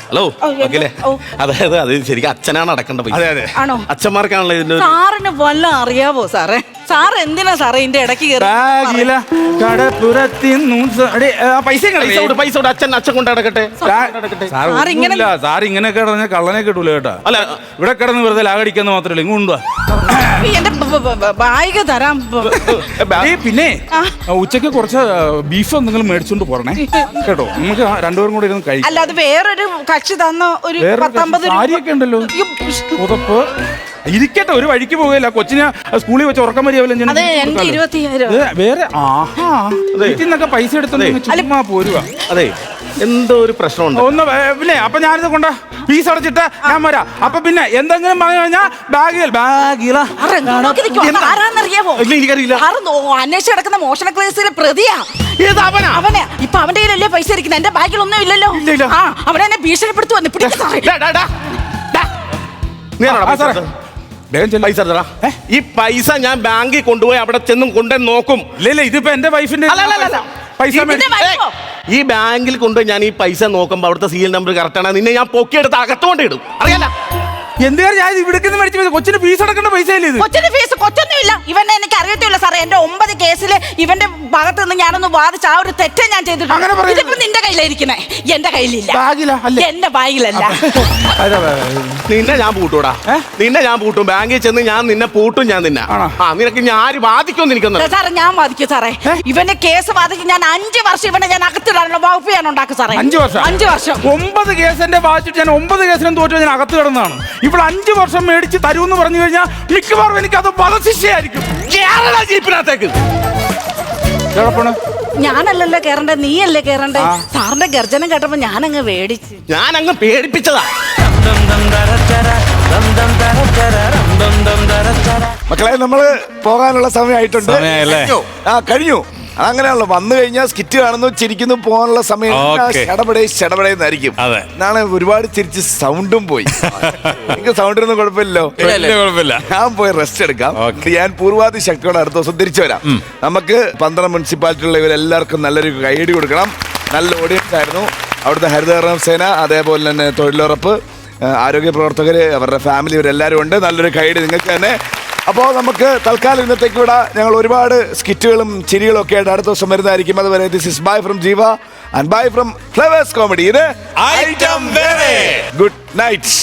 ഹലോ ഓ, ഓക്കെ. ഓ. അതായത് അത് ശരിക്കും അച്ഛനാണ് അടക്കേണ്ട പൈസ. അതെ അതെ. ആണോ? അച്ഛന്മാർക്കാണല്ലോ ഇതിന്റെ സാറിന് വല്ല അറിയാവോ സാറേ? സാർ എന്തിനാ സാറേ ഇതിന്റെ ഇടയ്ക്ക് കയറി? ബാഗില കടപ്പുറത്തിന്നു പൈസ പൈസ അച്ഛൻ കൊണ്ട് അടക്കട്ടെ. സാർ ഇങ്ങനെ- സാർ ഇങ്ങനെ കിടന്ന കള്ളനെ കിട്ടൂല കേട്ടാ. അല്ല ഇവിടെ കിടന്ന് വെറുതെ ലാഗടിക്കാന്ന് മാത്രമല്ല, ഇങ്ങോട്ടുവാ. എന്റെ ബാഗ് തരാം. പിന്നെ ഉച്ചക്ക് കുറച്ച് ബീഫ് എന്തെങ്കിലും മേടിച്ചോണ്ട് പോരണേ കേട്ടോ. നമുക്ക് രണ്ടുപേരും കൂടെ ഇരുന്ന് കഴിക്കാം. അല്ല, അത് വേറൊരു കക്ഷി തന്ന ഒരു 50 സാരിയൊക്കെ ഉണ്ടല്ലോ, പുതപ്പ് ഇരിക്കട്ടെ. ഒരു വഴിക്ക് പോകില്ല. കൊച്ചിനെ സ്കൂളിൽ വെച്ച് ഉറക്കം വരികയല്ലോ. അതെ, എനിക്ക് 25,000. വേറെ വീട്ടിൽ നിന്നൊക്കെ പൈസ എടുത്തോണ്ട് ചുമ്മാ പോരുക. അതെ, എന്തോ ഒരു പ്രശ്നമുണ്ട്. ഒന്ന് പിന്നെ അപ്പൊ ഞാനിത് കൊണ്ട ഫീസ് അടച്ചിട്ട് ഞാൻ വരാം. അപ്പൊ പിന്നെ എന്തെങ്കിലും പറഞ്ഞു കഴിഞ്ഞാൽ ബാഗില ആരാന്നറിയാവോ? എനിക്കറിയില്ല. അന്വേഷിച്ച് കിടക്കുന്ന മോഷണ കേസിലെ പ്രതിയാ. അവനെ ഇപ്പൊ അവന്റെ കയ്യിലല്ലേ പൈസ ഇരിക്കുന്നത്? എന്റെ ബാഗിലൊന്നും ഇല്ലല്ലോ. ആ, അവനെന്നെ ഭീഷണിപ്പെടുത്തു വന്ന് പൈസ ഈ പൈസ ഞാൻ ബാങ്കിൽ കൊണ്ടുപോയി അവിടെ ചെന്നും കൊണ്ടേ നോക്കും. ഇല്ല, ഇതിപ്പോ എന്റെ വൈഫിന്റെ പൈസ. ഈ ബാങ്കിൽ കൊണ്ടുപോയി ഞാൻ ഈ പൈസ നോക്കുമ്പോ അവിടുത്തെ സീരിയൽ നമ്പർ കറക്റ്റ് ആണ്. നിന്നെ ഞാൻ പൊക്കിയെടുത്ത് അകത്തോണ്ടിടും. അറിയാല എന്തുകാരം ഞാൻ ഇവിടെ മേടിച്ചു കൊച്ചിന് ഫീസ് അടക്കേണ്ട പൈസ ഇല്ല. കൊച്ചിന്റെ ഫീസ് കൊച്ചൊന്നുമില്ല. ഇവനെ എനിക്ക് അറിയത്തില്ല സാറേ. എന്റെ 9 കേസിൽ ഇവന്റെ ഭാഗത്ത് നിന്ന് ഞാനൊന്ന് വാദിച്ച ആ ഒരു തെറ്റേ ഞാൻ ചെയ്തിട്ടുണ്ട്. ഇതിപ്പോ നിന്റെ കയ്യിലായിരിക്കണേ, എന്റെ കയ്യിലില്ല. എന്റെ ബാഗിലല്ല. നിന്നെ ഞാൻ പൂട്ടൂടാ. നിന്നെ ഞാൻ പൂട്ടും. ബാങ്കിൽ ചെന്ന് ഞാൻ നിന്നെ പൂട്ടും. ഞാൻ നിന്നെ നിനക്ക് ഞാൻ ആര് വാദിക്കുമെന്ന് എനിക്കൊന്നും സാറേ. ഞാൻ വാദിക്കും സാറേ. ഇവന്റെ കേസ് വാദിക്കും. ഞാൻ 5 വർഷം ഇവനെ ഞാൻ അകത്തിടാനുള്ള വകുപ്പ് ഞാൻ ഉണ്ടാക്കും സാറേ. 5 വർഷം? 5 വർഷം. 9 കേസ് എന്റെ വാദിച്ചിട്ട് ഞാൻ 9 കേസിനും തോറ്റു ഞാൻ അകത്ത് കിടന്നതാണ്. ഇവിടെ 5 വർഷം മേടിച്ച് തരൂന്ന് പറഞ്ഞു കഴിഞ്ഞാൽ മിക്കവാറും എനിക്ക് അത് വധശിക്ഷയായിരിക്കും. ജീപ്പിനകത്തേക്ക് ഞാനല്ലല്ലോ കേറണ്ടേ, നീയല്ലേ കേറണ്ടേ. സാറിന്റെ ഗർജനം കേട്ടപ്പോ ഞാനങ്ങ് പേടിച്ച്. ഞാനങ്ങ് പേടിപ്പിച്ചതാ. മക്കളെ, നമ്മള് പോകാനുള്ള സമയമായിട്ടുണ്ട്. കഴിഞ്ഞു. അങ്ങനെയാണല്ലോ, വന്നു കഴിഞ്ഞാൽ സ്കിറ്റ് കാണുന്നു, ചിരിക്കുന്നു, പോകാനുള്ള സമയം ഷടപടേന്നായിരിക്കും. നാളെ ഒരുപാട് ചിരിച്ച് സൗണ്ടും പോയി. എനിക്ക് സൗണ്ടിനൊന്നും കുഴപ്പമില്ലല്ലോ. ഞാൻ പോയി റെസ്റ്റ് എടുക്കാം. ഞാൻ പൂർവാധി ശക്തിയോടെ അടുത്ത ദിവസം തിരിച്ചു വരാം. നമുക്ക് 12 മുനിസിപ്പാലിറ്റിയുള്ള ഇവരെല്ലാവർക്കും നല്ലൊരു കൈയടി കൊടുക്കണം. നല്ല ഓഡിയൻസ് ആയിരുന്നു. അവിടുത്തെ ഹരിതകർമ്മ സേന, അതേപോലെ തന്നെ തൊഴിലുറപ്പ്, ആരോഗ്യ പ്രവർത്തകർ, അവരുടെ ഫാമിലി, ഇവരെല്ലാവരും ഉണ്ട്. നല്ലൊരു കൈയടി നിങ്ങൾക്ക് തന്നെ. അപ്പോൾ നമുക്ക് തൽക്കാലം ഇന്നത്തേക്ക് ഇവിടെ ഞങ്ങൾ ഒരുപാട് സ്കിറ്റുകളും ചിരികളും ഒക്കെ ആയിട്ട് അടുത്ത ദിവസം വരുന്നതായിരിക്കും. അതുവരെ ദിസ് ഇസ് ബൈ ഫ്രം ജീവ and bye from flowers comedy. ഇത് ഗുഡ് നൈറ്റ്.